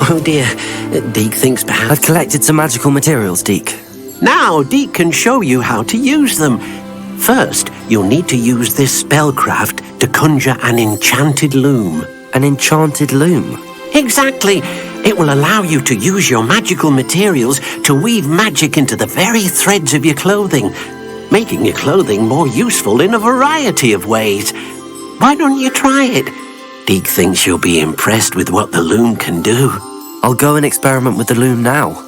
Oh dear, Deke thinks perhaps... I've collected some magical materials, Deke. Now Deke can show you how to use them. First, you'll need to use this spellcraft to conjure an enchanted loom. An enchanted loom? Exactly. It will allow you to use your magical materials to weave magic into the very threads of your clothing, making your clothing more useful in a variety of ways. Why don't you try it? Deke thinks you'll be impressed with what the loom can do. I'll go and experiment with the loom now.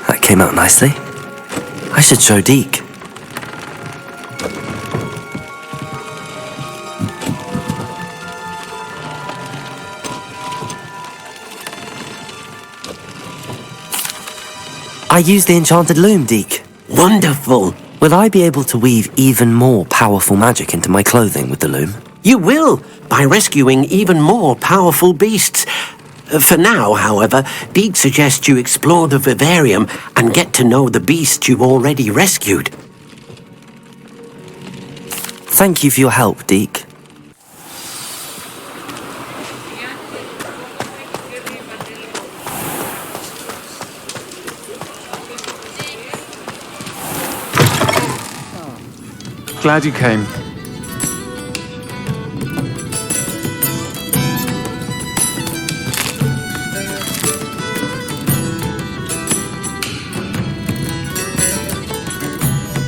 That came out nicely. I should show Deke. I used the enchanted loom, Deke. Wonderful. Will I be able to weave even more powerful magic into my clothing with the loom? You will, by rescuing even more powerful beasts. For now, however, Deke suggests you explore the vivarium and get to know the beasts you've already rescued. Thank you for your help, Deke. Glad you came.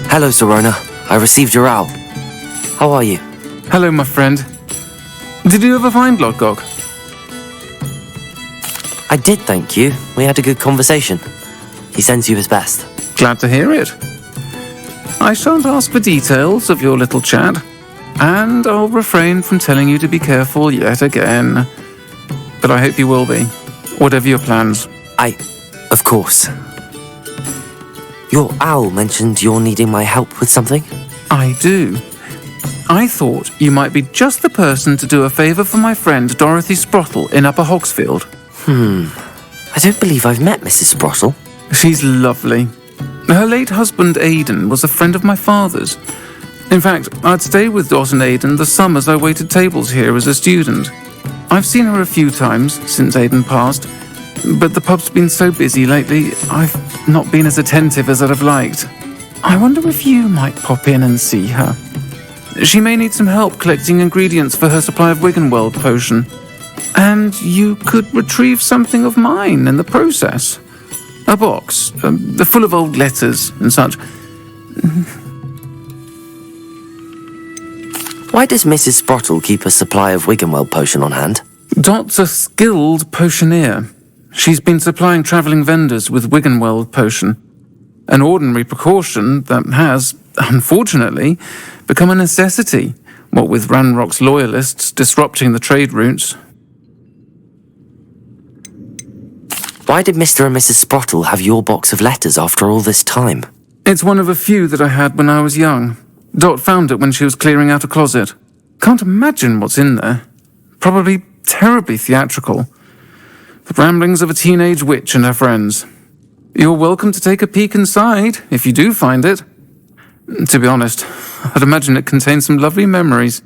Hello, Serona. I received your owl. How are you? Hello, my friend. Did you ever find Lodgok? I did, thank you. We had a good conversation. He sends you his best. Glad to hear it. I shan't ask for details of your little chat, and I'll refrain from telling you to be careful yet again. But I hope you will be, whatever your plans. Of course. Your owl mentioned you're needing my help with something? I do. I thought you might be just the person to do a favour for my friend Dorothy Sprottle in Upper Hogsfield. I don't believe I've met Mrs. Sprottle. She's lovely. Her late husband Aidan was a friend of my father's. In fact, I'd stay with Dot and Aidan the summers I waited tables here as a student. I've seen her a few times since Aidan passed, but the pub's been so busy lately, I've not been as attentive as I'd have liked. I wonder if you might pop in and see her. She may need some help collecting ingredients for her supply of Wiggenweld potion. And you could retrieve something of mine in the process. A box, full of old letters and such. Why does Mrs. Sprottle keep a supply of Wiggenweld potion on hand? Dot's a skilled potioneer. She's been supplying travelling vendors with Wiggenweld potion. An ordinary precaution that has, unfortunately, become a necessity, what with Ranrock's loyalists disrupting the trade routes. Why did Mr. and Mrs. Sprottle have your box of letters after all this time? It's one of a few that I had when I was young. Dot found it when she was clearing out a closet. Can't imagine what's in there. Probably terribly theatrical. The ramblings of a teenage witch and her friends. You're welcome to take a peek inside, if you do find it. To be honest, I'd imagine it contains some lovely memories.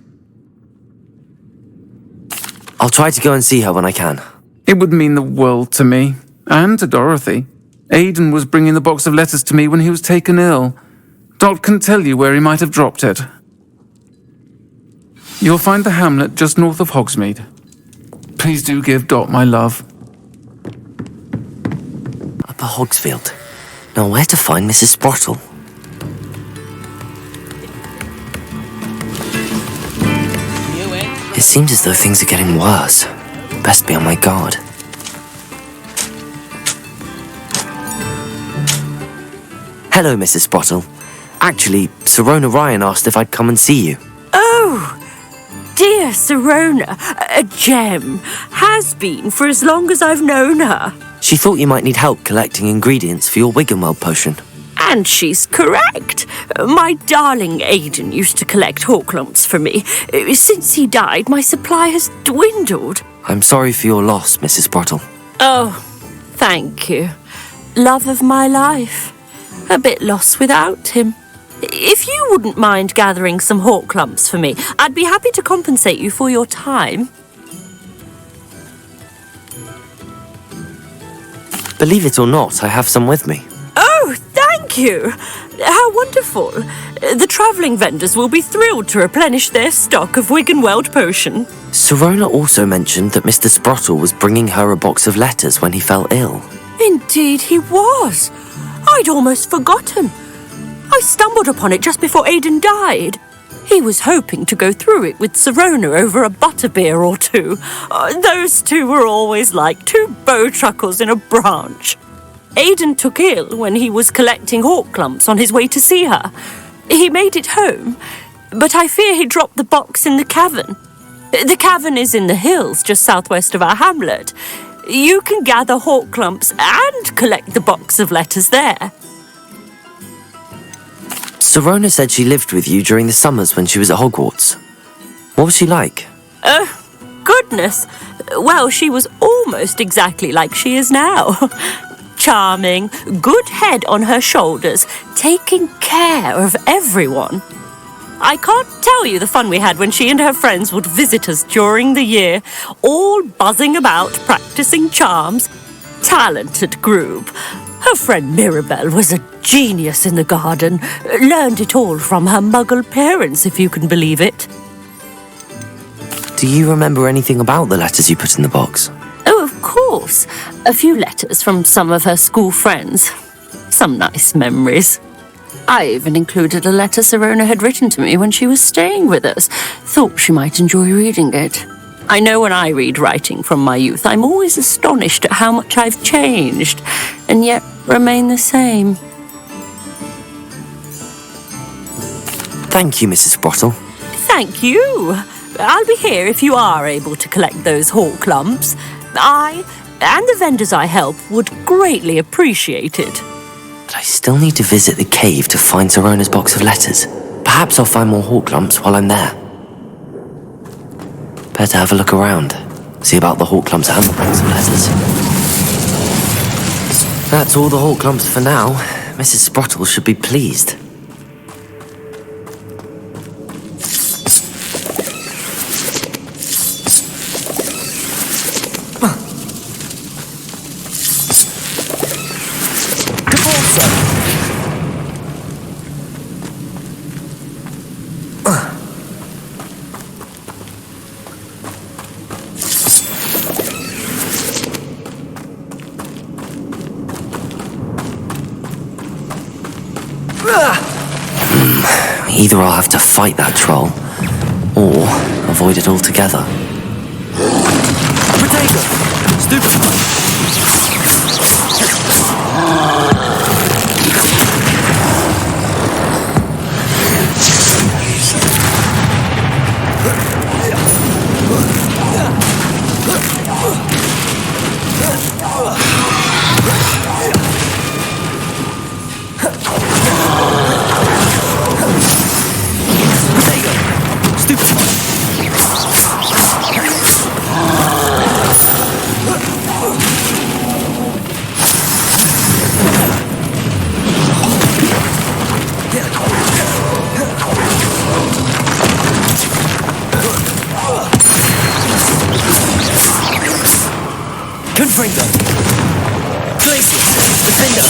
I'll try to go and see her when I can. It would mean the world to me, and to Dorothy. Aidan was bringing the box of letters to me when he was taken ill. Dot can tell you where he might have dropped it. You'll find the hamlet just north of Hogsmeade. Please do give Dot my love. Upper Hogsfield. Now where to find Mrs. Sprottle? It seems as though things are getting worse. Best be on my guard. Hello, Mrs. Sprottle. Actually, Serona Ryan asked if I'd come and see you. Oh, dear Serona, a gem. Has been for as long as I've known her. She thought you might need help collecting ingredients for your Wiggenweld potion. And she's correct. My darling Aidan used to collect hawklumps for me. Since he died, my supply has dwindled. I'm sorry for your loss, Mrs. Sprottle. Oh, thank you. Love of my life. A bit lost without him. If you wouldn't mind gathering some hawklumps for me, I'd be happy to compensate you for your time. Believe it or not, I have some with me. Oh, thank you. How wonderful. The travelling vendors will be thrilled to replenish their stock of Wiggenweld potion. Serona also mentioned that Mr. Sprottle was bringing her a box of letters when he fell ill. Indeed he was. I'd almost forgotten. I stumbled upon it just before Aidan died. He was hoping to go through it with Serona over a butterbeer or two. Those two were always like two bowtruckles in a branch. Aidan took ill when he was collecting hawk clumps on his way to see her. He made it home, but I fear he dropped the box in the cavern. The cavern is in the hills just southwest of our hamlet. You can gather hawk clumps and collect the box of letters there. Sirona said she lived with you during the summers when she was at Hogwarts. What was she like? Goodness. Well, she was almost exactly like she is now. Charming, good head on her shoulders, taking care of everyone. I can't tell you the fun we had when she and her friends would visit us during the year, all buzzing about, practicing charms. Talented group. Her friend Mirabelle was a genius in the garden. Learned it all from her muggle parents, if you can believe it. Do you remember anything about the letters you put in the box? Oh, of course. A few letters from some of her school friends. Some nice memories. I even included a letter Sirona had written to me when she was staying with us. Thought she might enjoy reading it. I know when I read writing from my youth, I'm always astonished at how much I've changed, and yet remain the same. Thank you, Mrs. Sprottle. Thank you. I'll be here if you are able to collect those hawk clumps. I, and the vendors I help, would greatly appreciate it. But I still need to visit the cave to find Sirona's box of letters. Perhaps I'll find more hawk clumps while I'm there. Better have a look around. See about the hawk clumps and the box of letters. That's all the hawk clumps for now. Mrs. Sprottle should be pleased. Either I'll have to fight that troll, or avoid it altogether. Potato! Stupefy! Confringo! Glacius! Defender!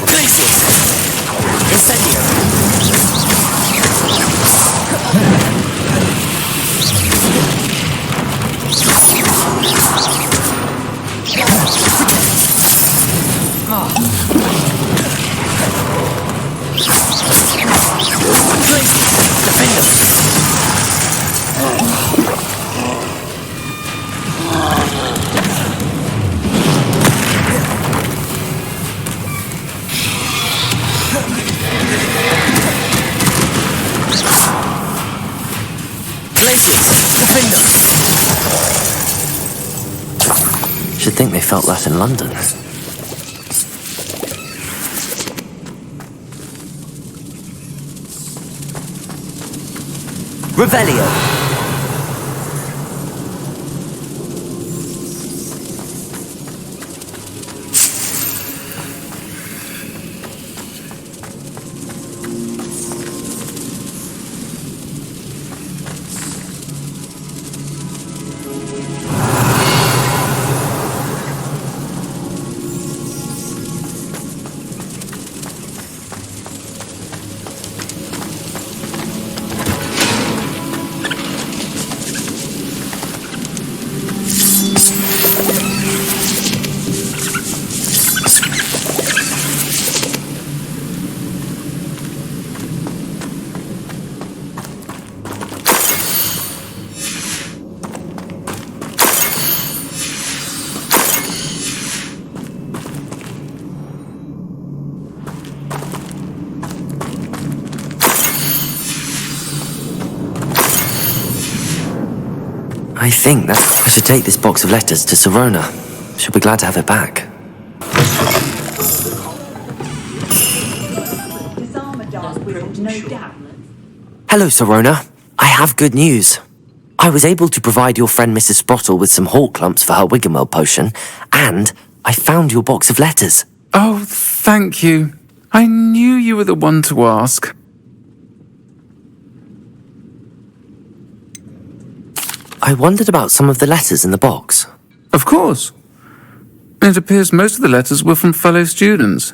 Glacius! Incendio! Should think they felt that in London. Revelio! I think that I should take this box of letters to Sirona. She'll be glad to have it back. Hello, Sirona. I have good news. I was able to provide your friend Mrs. Sprottle with some hawk lumps for her Wiggenweld potion, and I found your box of letters. Oh, thank you. I knew you were the one to ask. I wondered about some of the letters in the box. Of course. It appears most of the letters were from fellow students.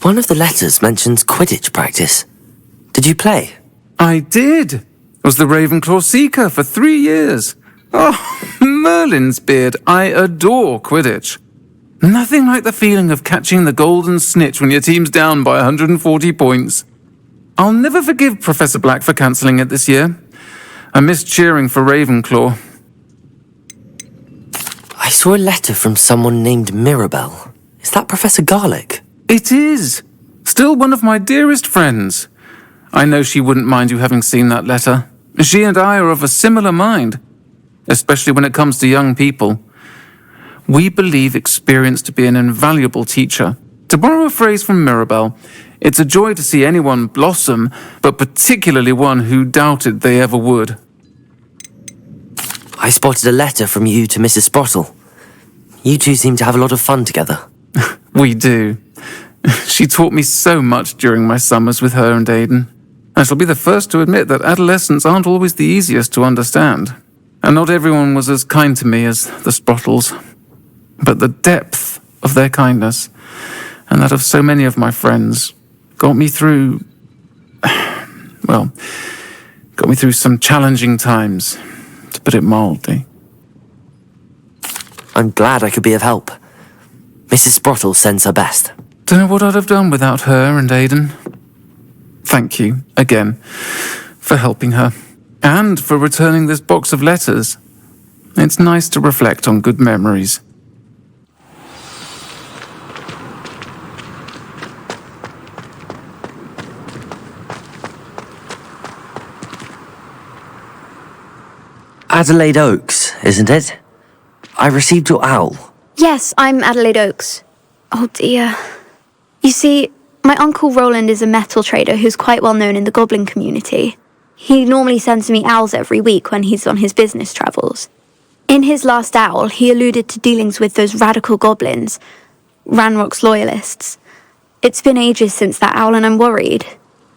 One of the letters mentions Quidditch practice. Did you play? I did. Was the Ravenclaw Seeker for 3 years. Oh, Merlin's beard. I adore Quidditch. Nothing like the feeling of catching the golden snitch when your team's down by 140 points. I'll never forgive Professor Black for cancelling it this year. I missed cheering for Ravenclaw. I saw a letter from someone named Mirabelle. Is that Professor Garlick? It is. Still one of my dearest friends. I know she wouldn't mind you having seen that letter. She and I are of a similar mind, especially when it comes to young people. We believe experience to be an invaluable teacher. To borrow a phrase from Mirabelle, it's a joy to see anyone blossom, but particularly one who doubted they ever would. I spotted a letter from you to Mrs. Sprottle. You two seem to have a lot of fun together. We do. She taught me so much during my summers with her and Aidan. I shall be the first to admit that adolescents aren't always the easiest to understand. And not everyone was as kind to me as the Sprottles. But the depth of their kindness, and that of so many of my friends, got me through some challenging times, to put it mildly. I'm glad I could be of help. Mrs. Sprottle sends her best. Don't know what I'd have done without her and Aidan. Thank you, again, for helping her, and for returning this box of letters. It's nice to reflect on good memories. Adelaide Oaks, isn't it? I received your owl. Yes, I'm Adelaide Oaks. Oh dear. You see, my Uncle Roland is a metal trader who's quite well known in the goblin community. He normally sends me owls every week when he's on his business travels. In his last owl, he alluded to dealings with those radical goblins, Ranrock's loyalists. It's been ages since that owl and I'm worried.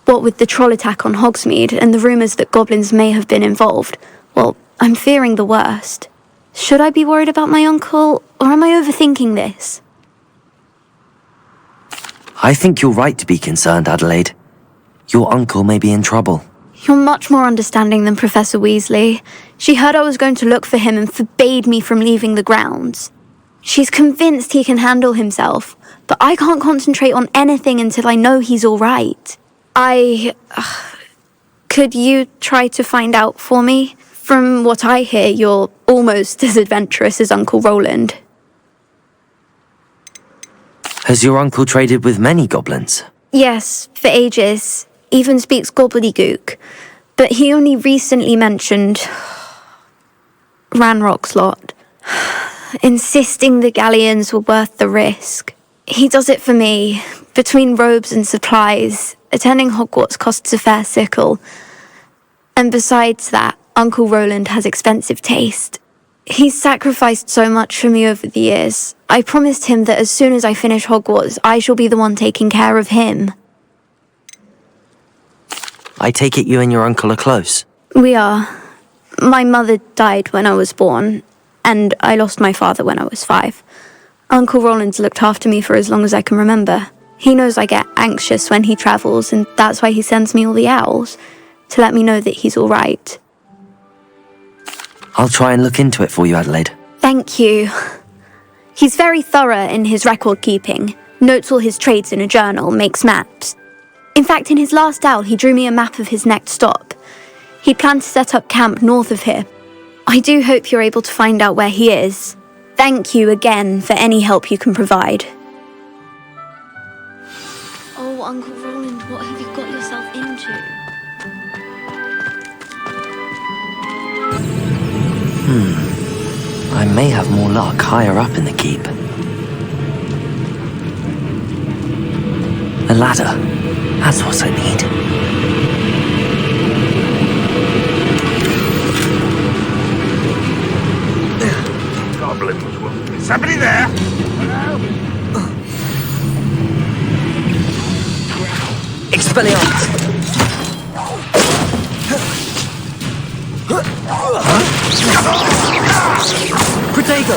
What with the troll attack on Hogsmeade and the rumours that goblins may have been involved, well, I'm fearing the worst. Should I be worried about my uncle, or am I overthinking this? I think you're right to be concerned, Adelaide. Your uncle may be in trouble. You're much more understanding than Professor Weasley. She heard I was going to look for him and forbade me from leaving the grounds. She's convinced he can handle himself, but I can't concentrate on anything until I know he's all right. Could you try to find out for me? From what I hear, you're almost as adventurous as Uncle Roland. Has your uncle traded with many goblins? Yes, for ages. Even speaks gobbledygook. But he only recently mentioned Ranrock's lot, insisting the galleons were worth the risk. He does it for me. Between robes and supplies, attending Hogwarts costs a fair sickle. And besides that, Uncle Roland has expensive taste. He's sacrificed so much for me over the years. I promised him that as soon as I finish Hogwarts, I shall be the one taking care of him. I take it you and your uncle are close? We are. My mother died when I was born, and I lost my father when I was 5. Uncle Roland's looked after me for as long as I can remember. He knows I get anxious when he travels, and that's why he sends me all the owls, to let me know that he's all right. I'll try and look into it for you, Adelaide. Thank you. He's very thorough in his record keeping, notes all his trades in a journal, makes maps. In fact, in his last owl, he drew me a map of his next stop. He planned to set up camp north of here. I do hope you're able to find out where he is. Thank you again for any help you can provide. Oh, Uncle Roland, what have you got yourself into? I may have more luck higher up in the keep. A ladder. That's what I need. Goblins will... Is somebody there? Expelliarmus! Protego!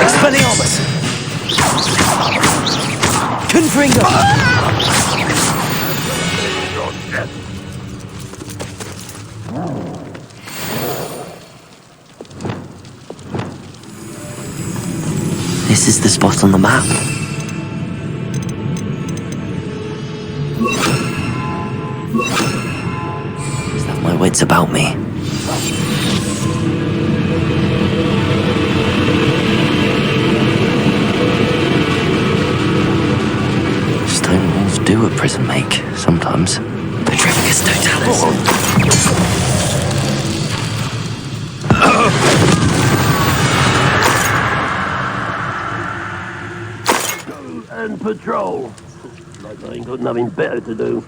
Expelliarmus! Confringo! This is the spot on the map. Just have my wits about me. Stone walls do a prison make, sometimes. Petrificus totalis. And patrol. Like I ain't got nothing better to do.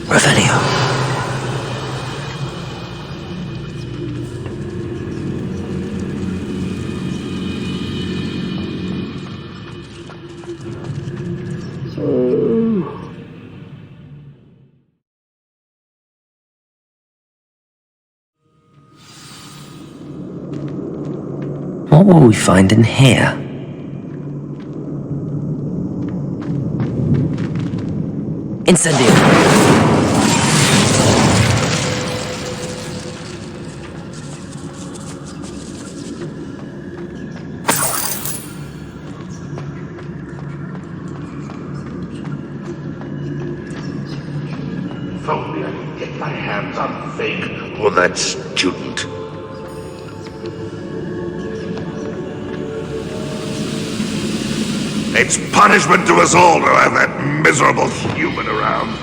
Revelio. What will we find in here? Incendio! If only I could get my hands on Fig or that student. It's punishment to us all to have that miserable human around.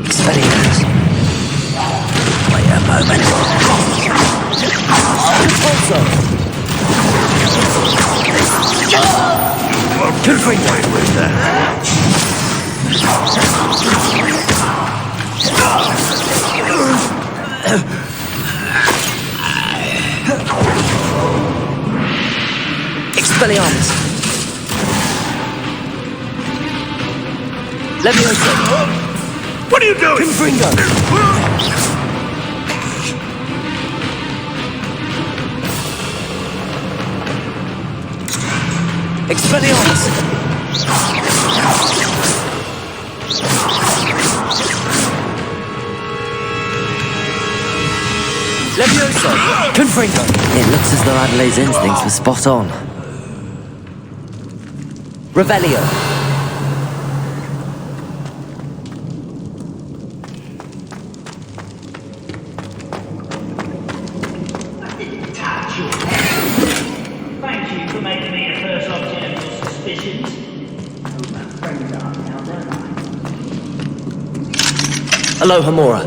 Expelliarmus. Wait a moment. Confringo with that. Expelliarmus. Levioso. What are you doing? Confringo. Expelliarmus. Levioso. Confringo. It looks as though Adelaide's instincts were spot on. Revelio. Thank you for making me a first object of suspicion. Oh, my friends are now, don't I? Aloha Mora.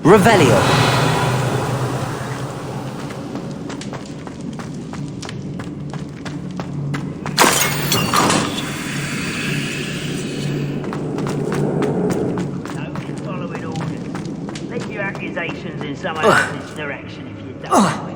Revelio. some out in this direction if you don't mind.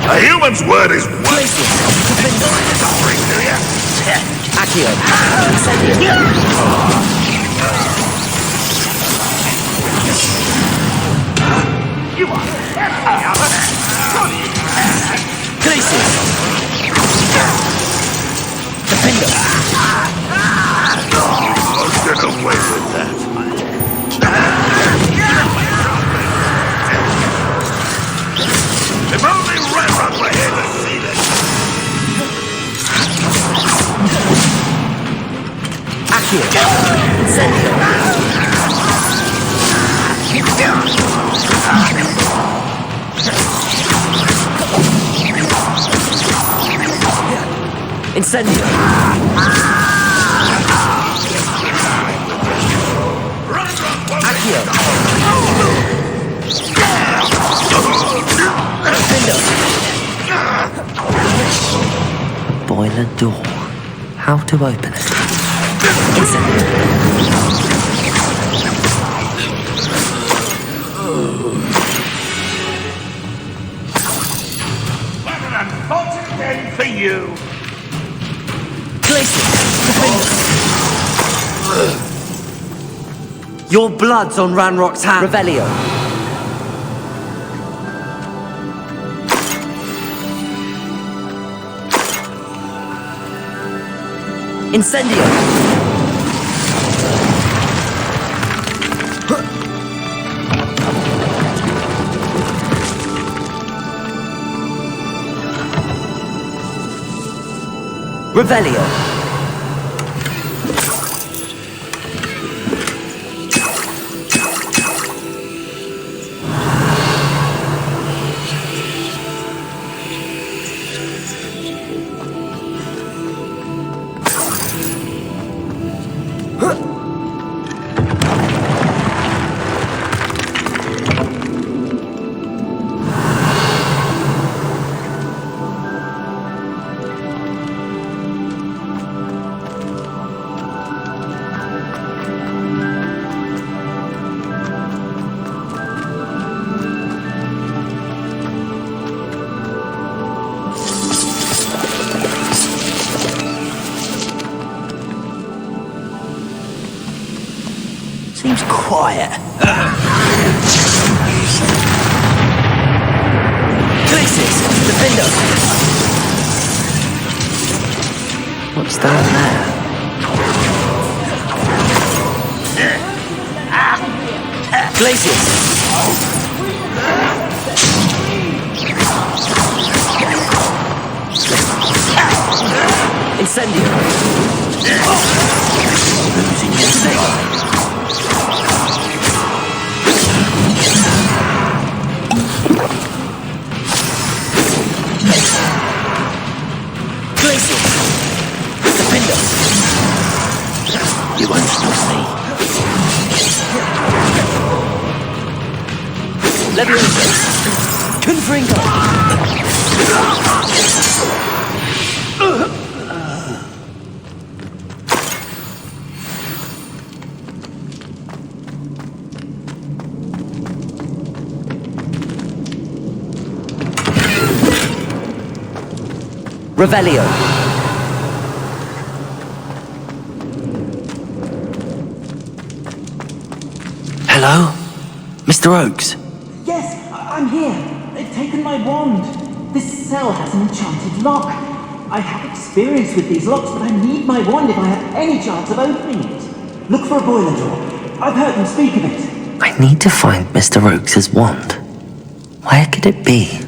A human's word is worth suffering, do you? Accio. You are every other. Glacius. Defender. I'll get away with that. If only Reverend were here to see this. Accio. Incendio. Incendio. Accio. Boiler door. How to open it? What an unfortunate end for you. Your blood's on Ranrock's hand. Revelio. Incendio. Revelio. Seems quiet. Glacius. Defender. What's down there? Glacius. Incendio. Losing your stake. You won't stop me. Leviosa. Confringo. Revelio. Hello? Mr. Oakes? Yes, I'm here. They've taken my wand. This cell has an enchanted lock. I have experience with these locks, but I need my wand if I have any chance of opening it. Look for a boiler door. I've heard them speak of it. I need to find Mr. Oakes' wand. Where could it be?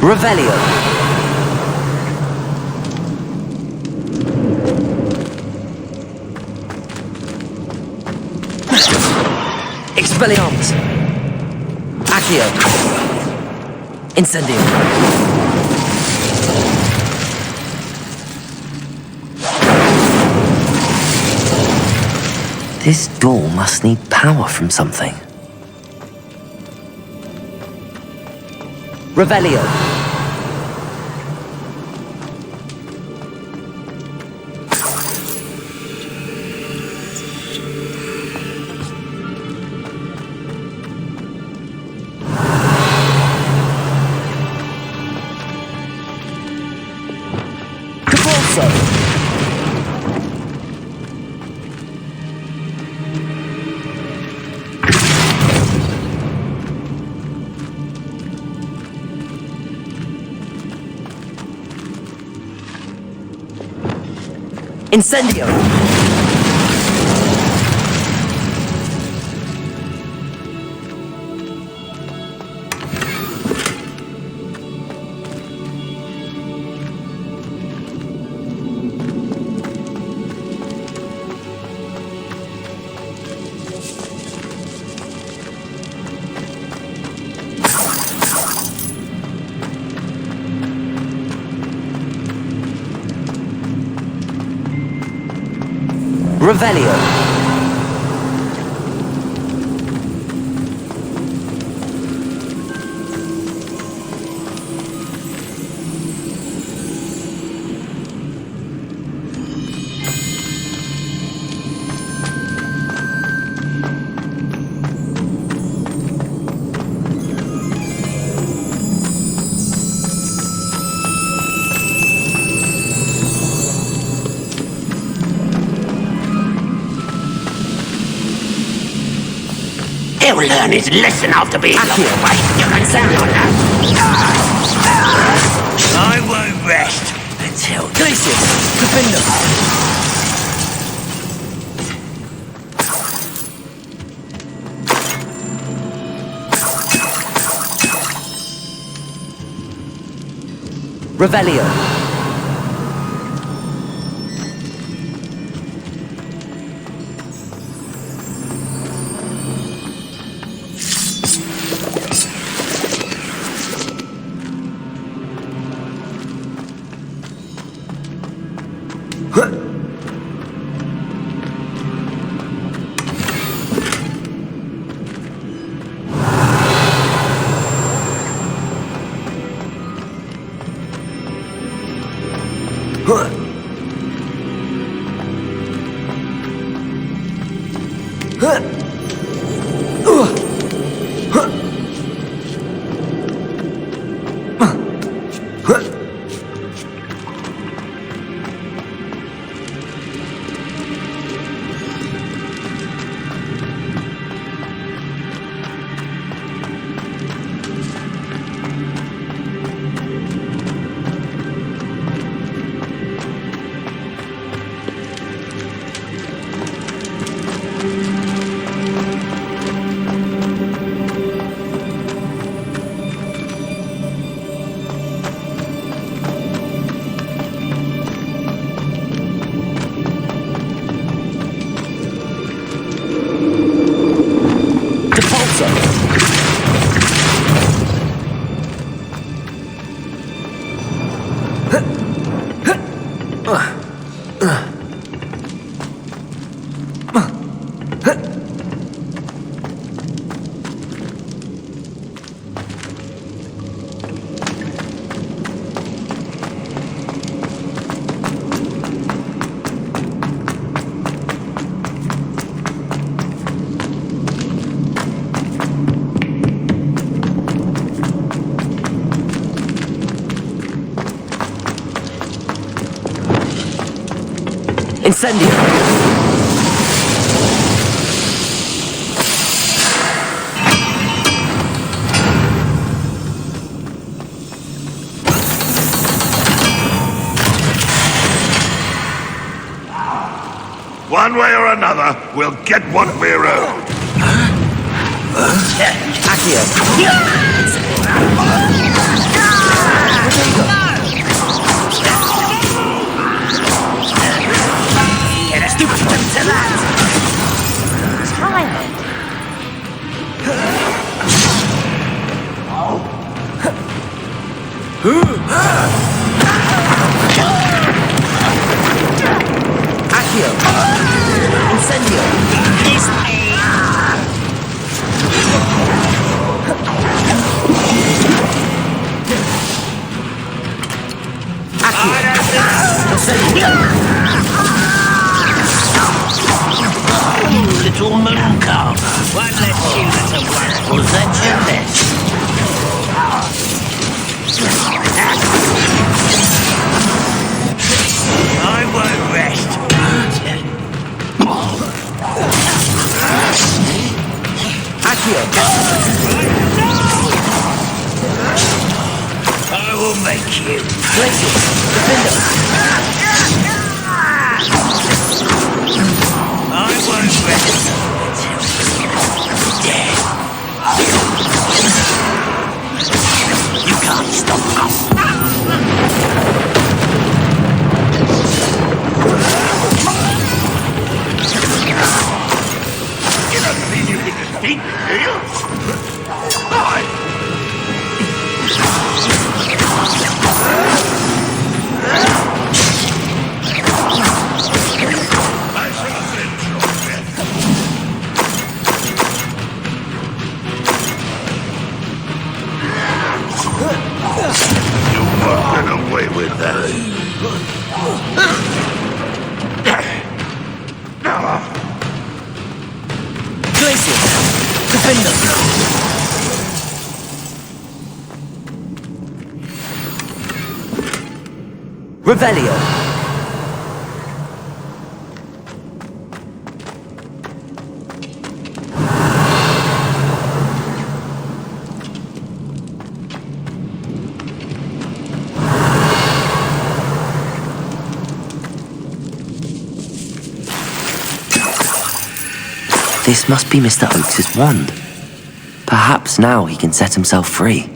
Revelio. Expelliarmus. Accio. Incendio. This door must need power from something. Revelio. Incendio! Revelio. He'll learn his lesson after being locked away. You can sound on that. I won't rest until Glacius, Defender. Revelio. Incendio! One way or another, we'll get what we're owed. Accio! Little moon carver, won't let you little rascals at your nest. I won't rest. I will make you. I won't rest. You can't stop us. You don't think you can defeat me, do you? You won't get away with that. Glacier! Defend us! Revelio! This must be Mr. Oakes' wand. Perhaps now he can set himself free.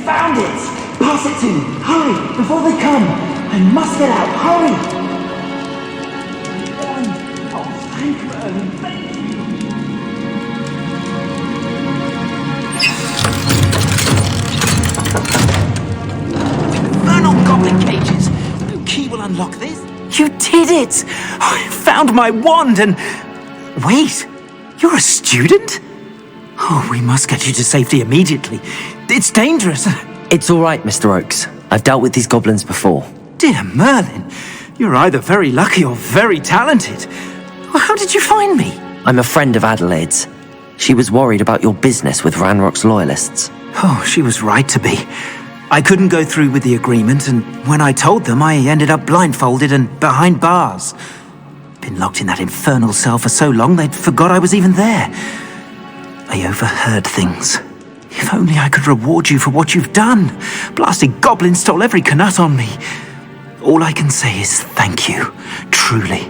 Found it! Pass it to me! Hurry! Before they come! I must get out! Hurry! Oh, thank you, Ernie. Thank you! Infernal goblin cages! No key will unlock this. You did it! I found my wand and... Wait! You're a student? Oh, we must get you to safety immediately. It's dangerous. It's all right, Mr. Oakes. I've dealt with these goblins before. Dear Merlin, you're either very lucky or very talented. Well, how did you find me? I'm a friend of Adelaide's. She was worried about your business with Ranrock's loyalists. Oh, she was right to be. I couldn't go through with the agreement, and when I told them, I ended up blindfolded and behind bars. Been locked in that infernal cell for so long, they'd forgot I was even there. I overheard things. If only I could reward you for what you've done. Blasted goblins stole every canut on me. All I can say is thank you, truly.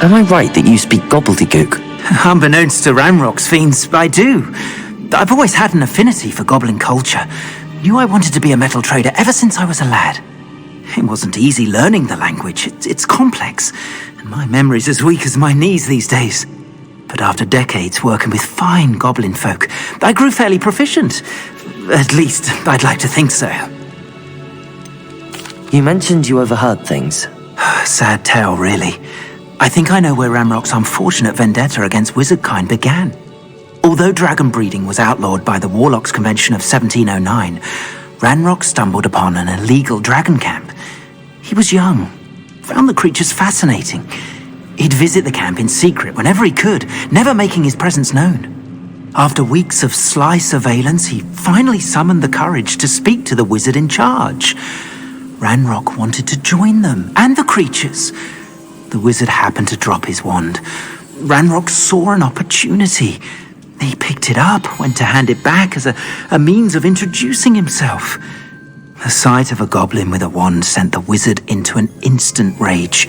Am I right that you speak gobbledygook? Unbeknownst to Ranrock's fiends, I do. I've always had an affinity for goblin culture. Knew I wanted to be a metal trader ever since I was a lad. It wasn't easy learning the language. It's complex, and my memory's as weak as my knees these days. But after decades working with fine goblin folk, I grew fairly proficient. At least, I'd like to think so. You mentioned you overheard things. Sad tale, really. I think I know where Ranrock's unfortunate vendetta against wizardkind began. Although dragon breeding was outlawed by the Warlocks Convention of 1709, Ranrock stumbled upon an illegal dragon camp. He was young, found the creatures fascinating. He'd visit the camp in secret whenever he could, never making his presence known. After weeks of sly surveillance, he finally summoned the courage to speak to the wizard in charge. Ranrock wanted to join them, and the creatures. The wizard happened to drop his wand. Ranrock saw an opportunity. He picked it up, went to hand it back as a means of introducing himself. The sight of a goblin with a wand sent the wizard into an instant rage.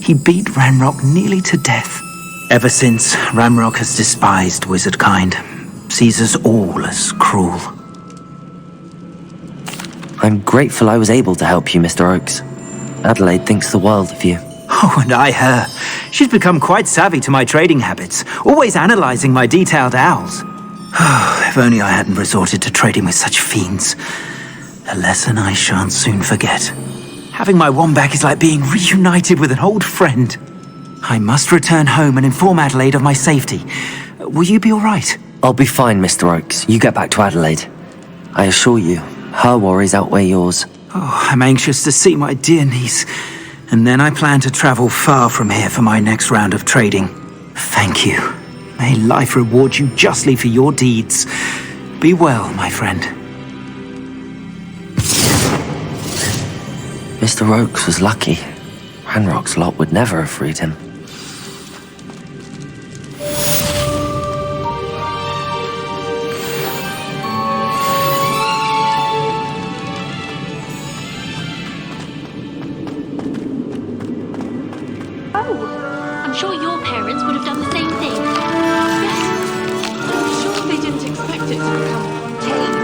He beat Ranrock nearly to death. Ever since, Ranrock has despised wizardkind, sees us all as cruel. I'm grateful I was able to help you, Mr. Oakes. Adelaide thinks the world of you. Oh, and I her. She's become quite savvy to my trading habits, always analysing my detailed owls. If only I hadn't resorted to trading with such fiends. A lesson I shan't soon forget. Having my wand back is like being reunited with an old friend. I must return home and inform Adelaide of my safety. Will you be all right? I'll be fine, Mr. Oakes. You get back to Adelaide. I assure you, her worries outweigh yours. Oh, I'm anxious to see my dear niece. And then I plan to travel far from here for my next round of trading. Thank you. May life reward you justly for your deeds. Be well, my friend. Mr. Oakes was lucky. Ranrock's lot would never have freed him. I'm sure your parents would have done the same thing. Yes. I'm sure they didn't expect it to become tame.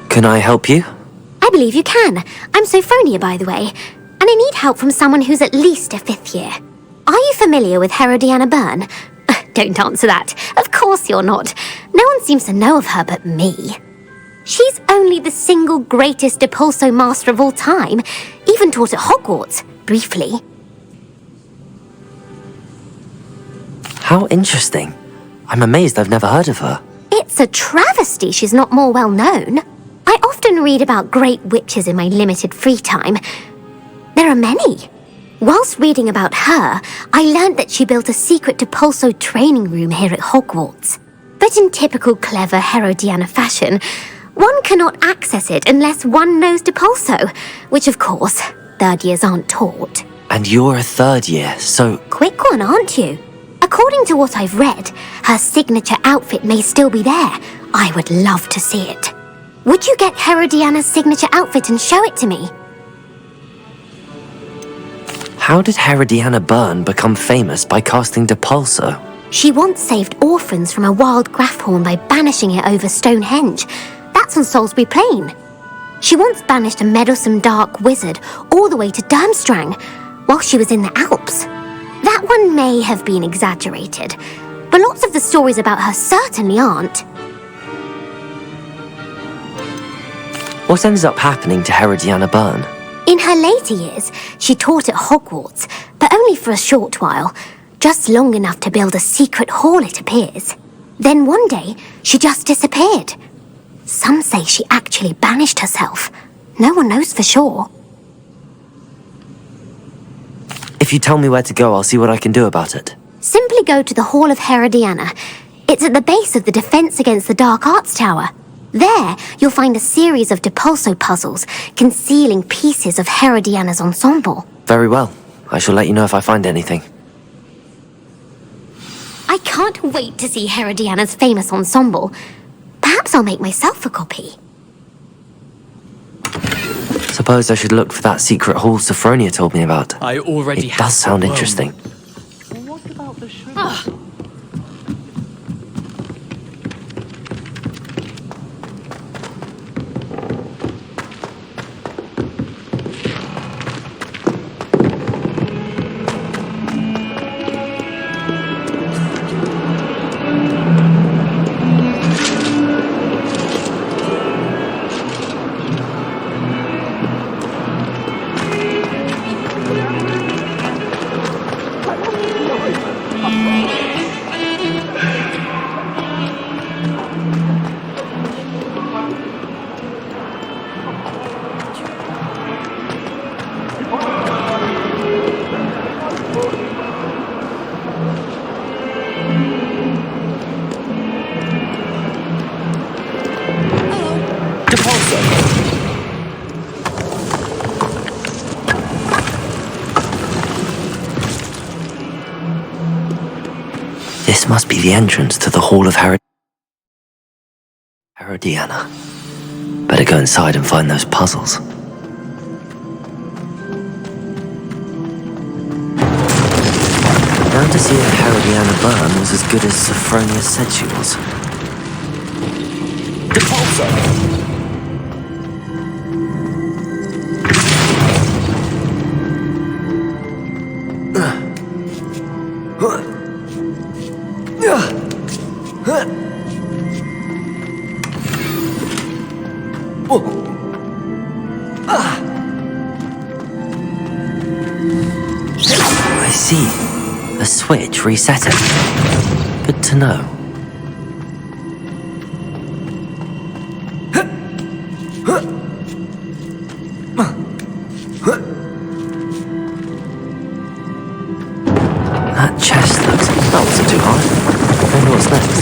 Can I help you? I believe you can. I'm Sophronia, by the way, and I need help from someone who's at least a 5th year. Are you familiar with Herodiana Byrne? Don't answer that. Of course you're not. No one seems to know of her but me. She's only the single greatest Depulso master of all time, even taught at Hogwarts, briefly. How interesting. I'm amazed I've never heard of her. It's a travesty she's not more well known. I often read about great witches in my limited free time. There are many. Whilst reading about her, I learned that she built a secret Depulso training room here at Hogwarts. But in typical clever Herodiana fashion, one cannot access it unless one knows Depulso, which of course, 3rd years aren't taught. And you're a 3rd year, so... Quick one, aren't you? According to what I've read, her signature outfit may still be there. I would love to see it. Would you get Herodiana's signature outfit and show it to me? How did Herodiana Byrne become famous by casting Depulso? She once saved orphans from a wild Graffhorn by banishing it over Stonehenge. That's on Salisbury Plain. She once banished a meddlesome dark wizard all the way to Durmstrang while she was in the Alps. That one may have been exaggerated, but lots of the stories about her certainly aren't. What ended up happening to Herodiana Byrne? In her later years, she taught at Hogwarts, but only for a short while, just long enough to build a secret hall, it appears. Then one day, she just disappeared. Some say she actually banished herself. No one knows for sure. If you tell me where to go, I'll see what I can do about it. Simply go to the Hall of Herodiana. It's at the base of the Defense Against the Dark Arts Tower. There, you'll find a series of Depulso puzzles concealing pieces of Herodiana's ensemble. Very well. I shall let you know if I find anything. I can't wait to see Herodiana's famous ensemble. Perhaps I'll make myself a copy. Suppose I should look for that secret hall Sophronia told me about. I already It does sound interesting. This must be the entrance to the Hall of Herodiana. Better go inside and find those puzzles. Now to see if Herodiana Byrne was as good as Sophronia said she was. Depulso! I see. A switch reset it. Good to know. That chest looks... That wasn't too hard. Wonder what's next.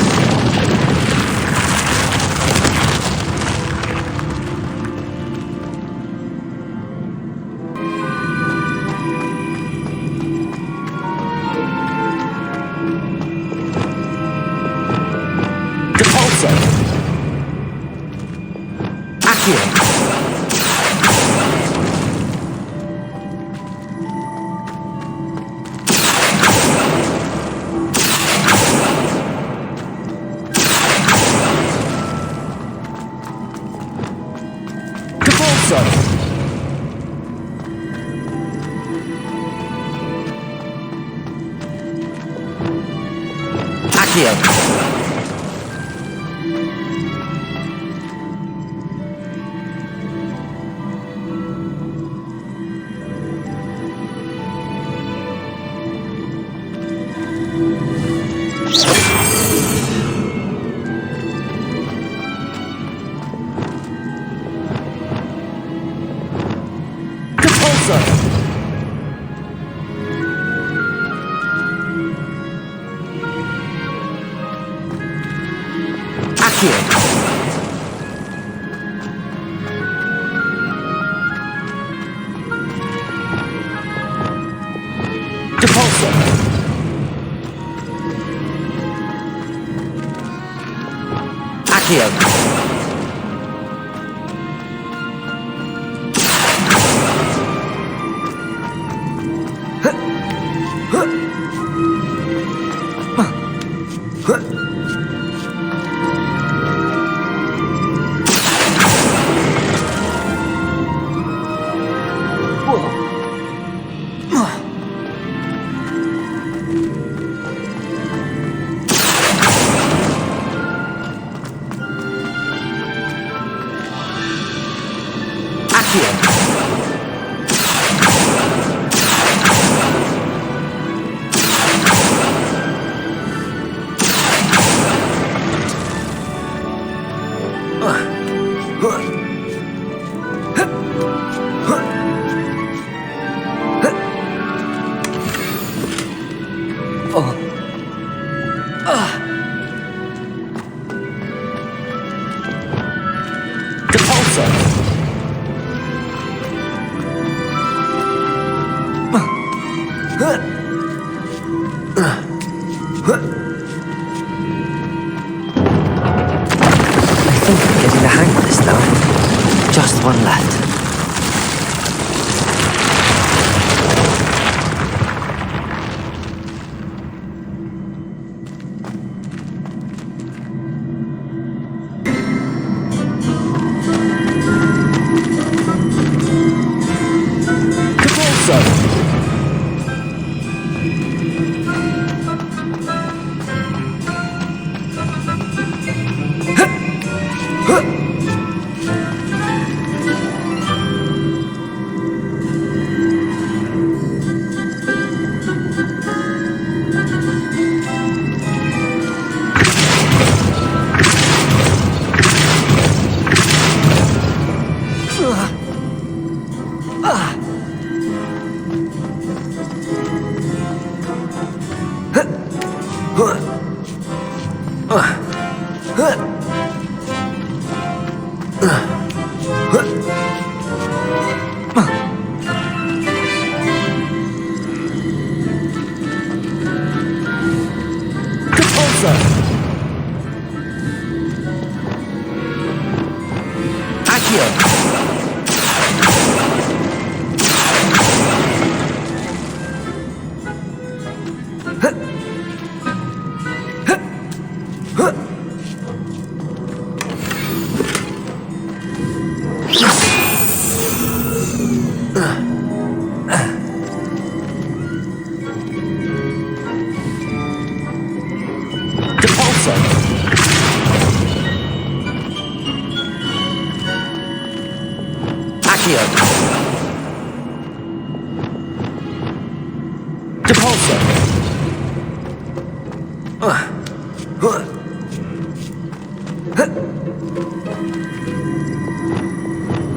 One left. Depulso!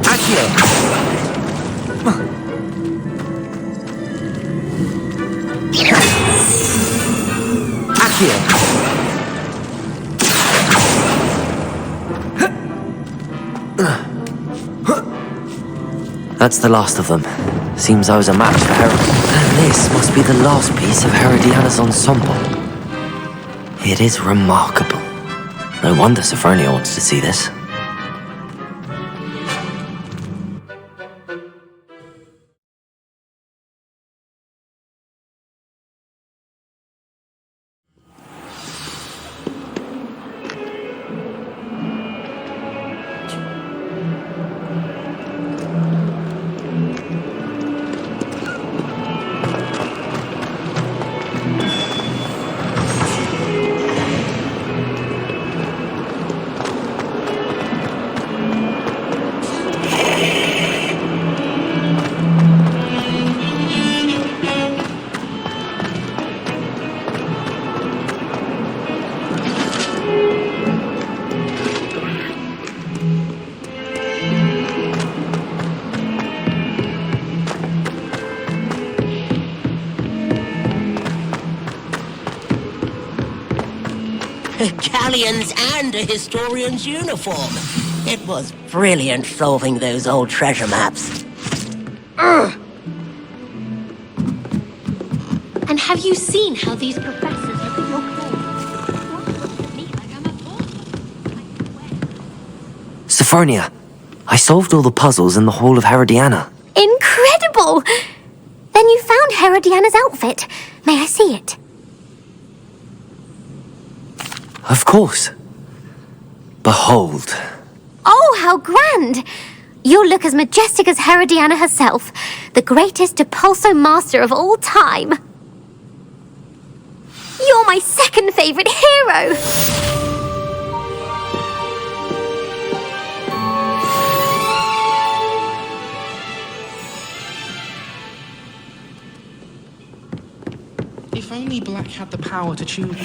Accio! Accio! That's the last of them. Seems I was a match for Herod. And this must be the last piece of Herodiana's ensemble. It is remarkable. No wonder Sophronia wants to see this. Galleons and a historian's uniform. It was brilliant solving those old treasure maps. And have you seen how these professors look at your clothes? Sophronia, I solved all the puzzles in the Hall of Herodiana. Incredible! Then you found Herodiana's outfit. May I see it? Of course. Behold. Oh, how grand! You'll look as majestic as Herodiana herself, the greatest Depulso master of all time. You're my second favorite hero! If only Black had the power to choose.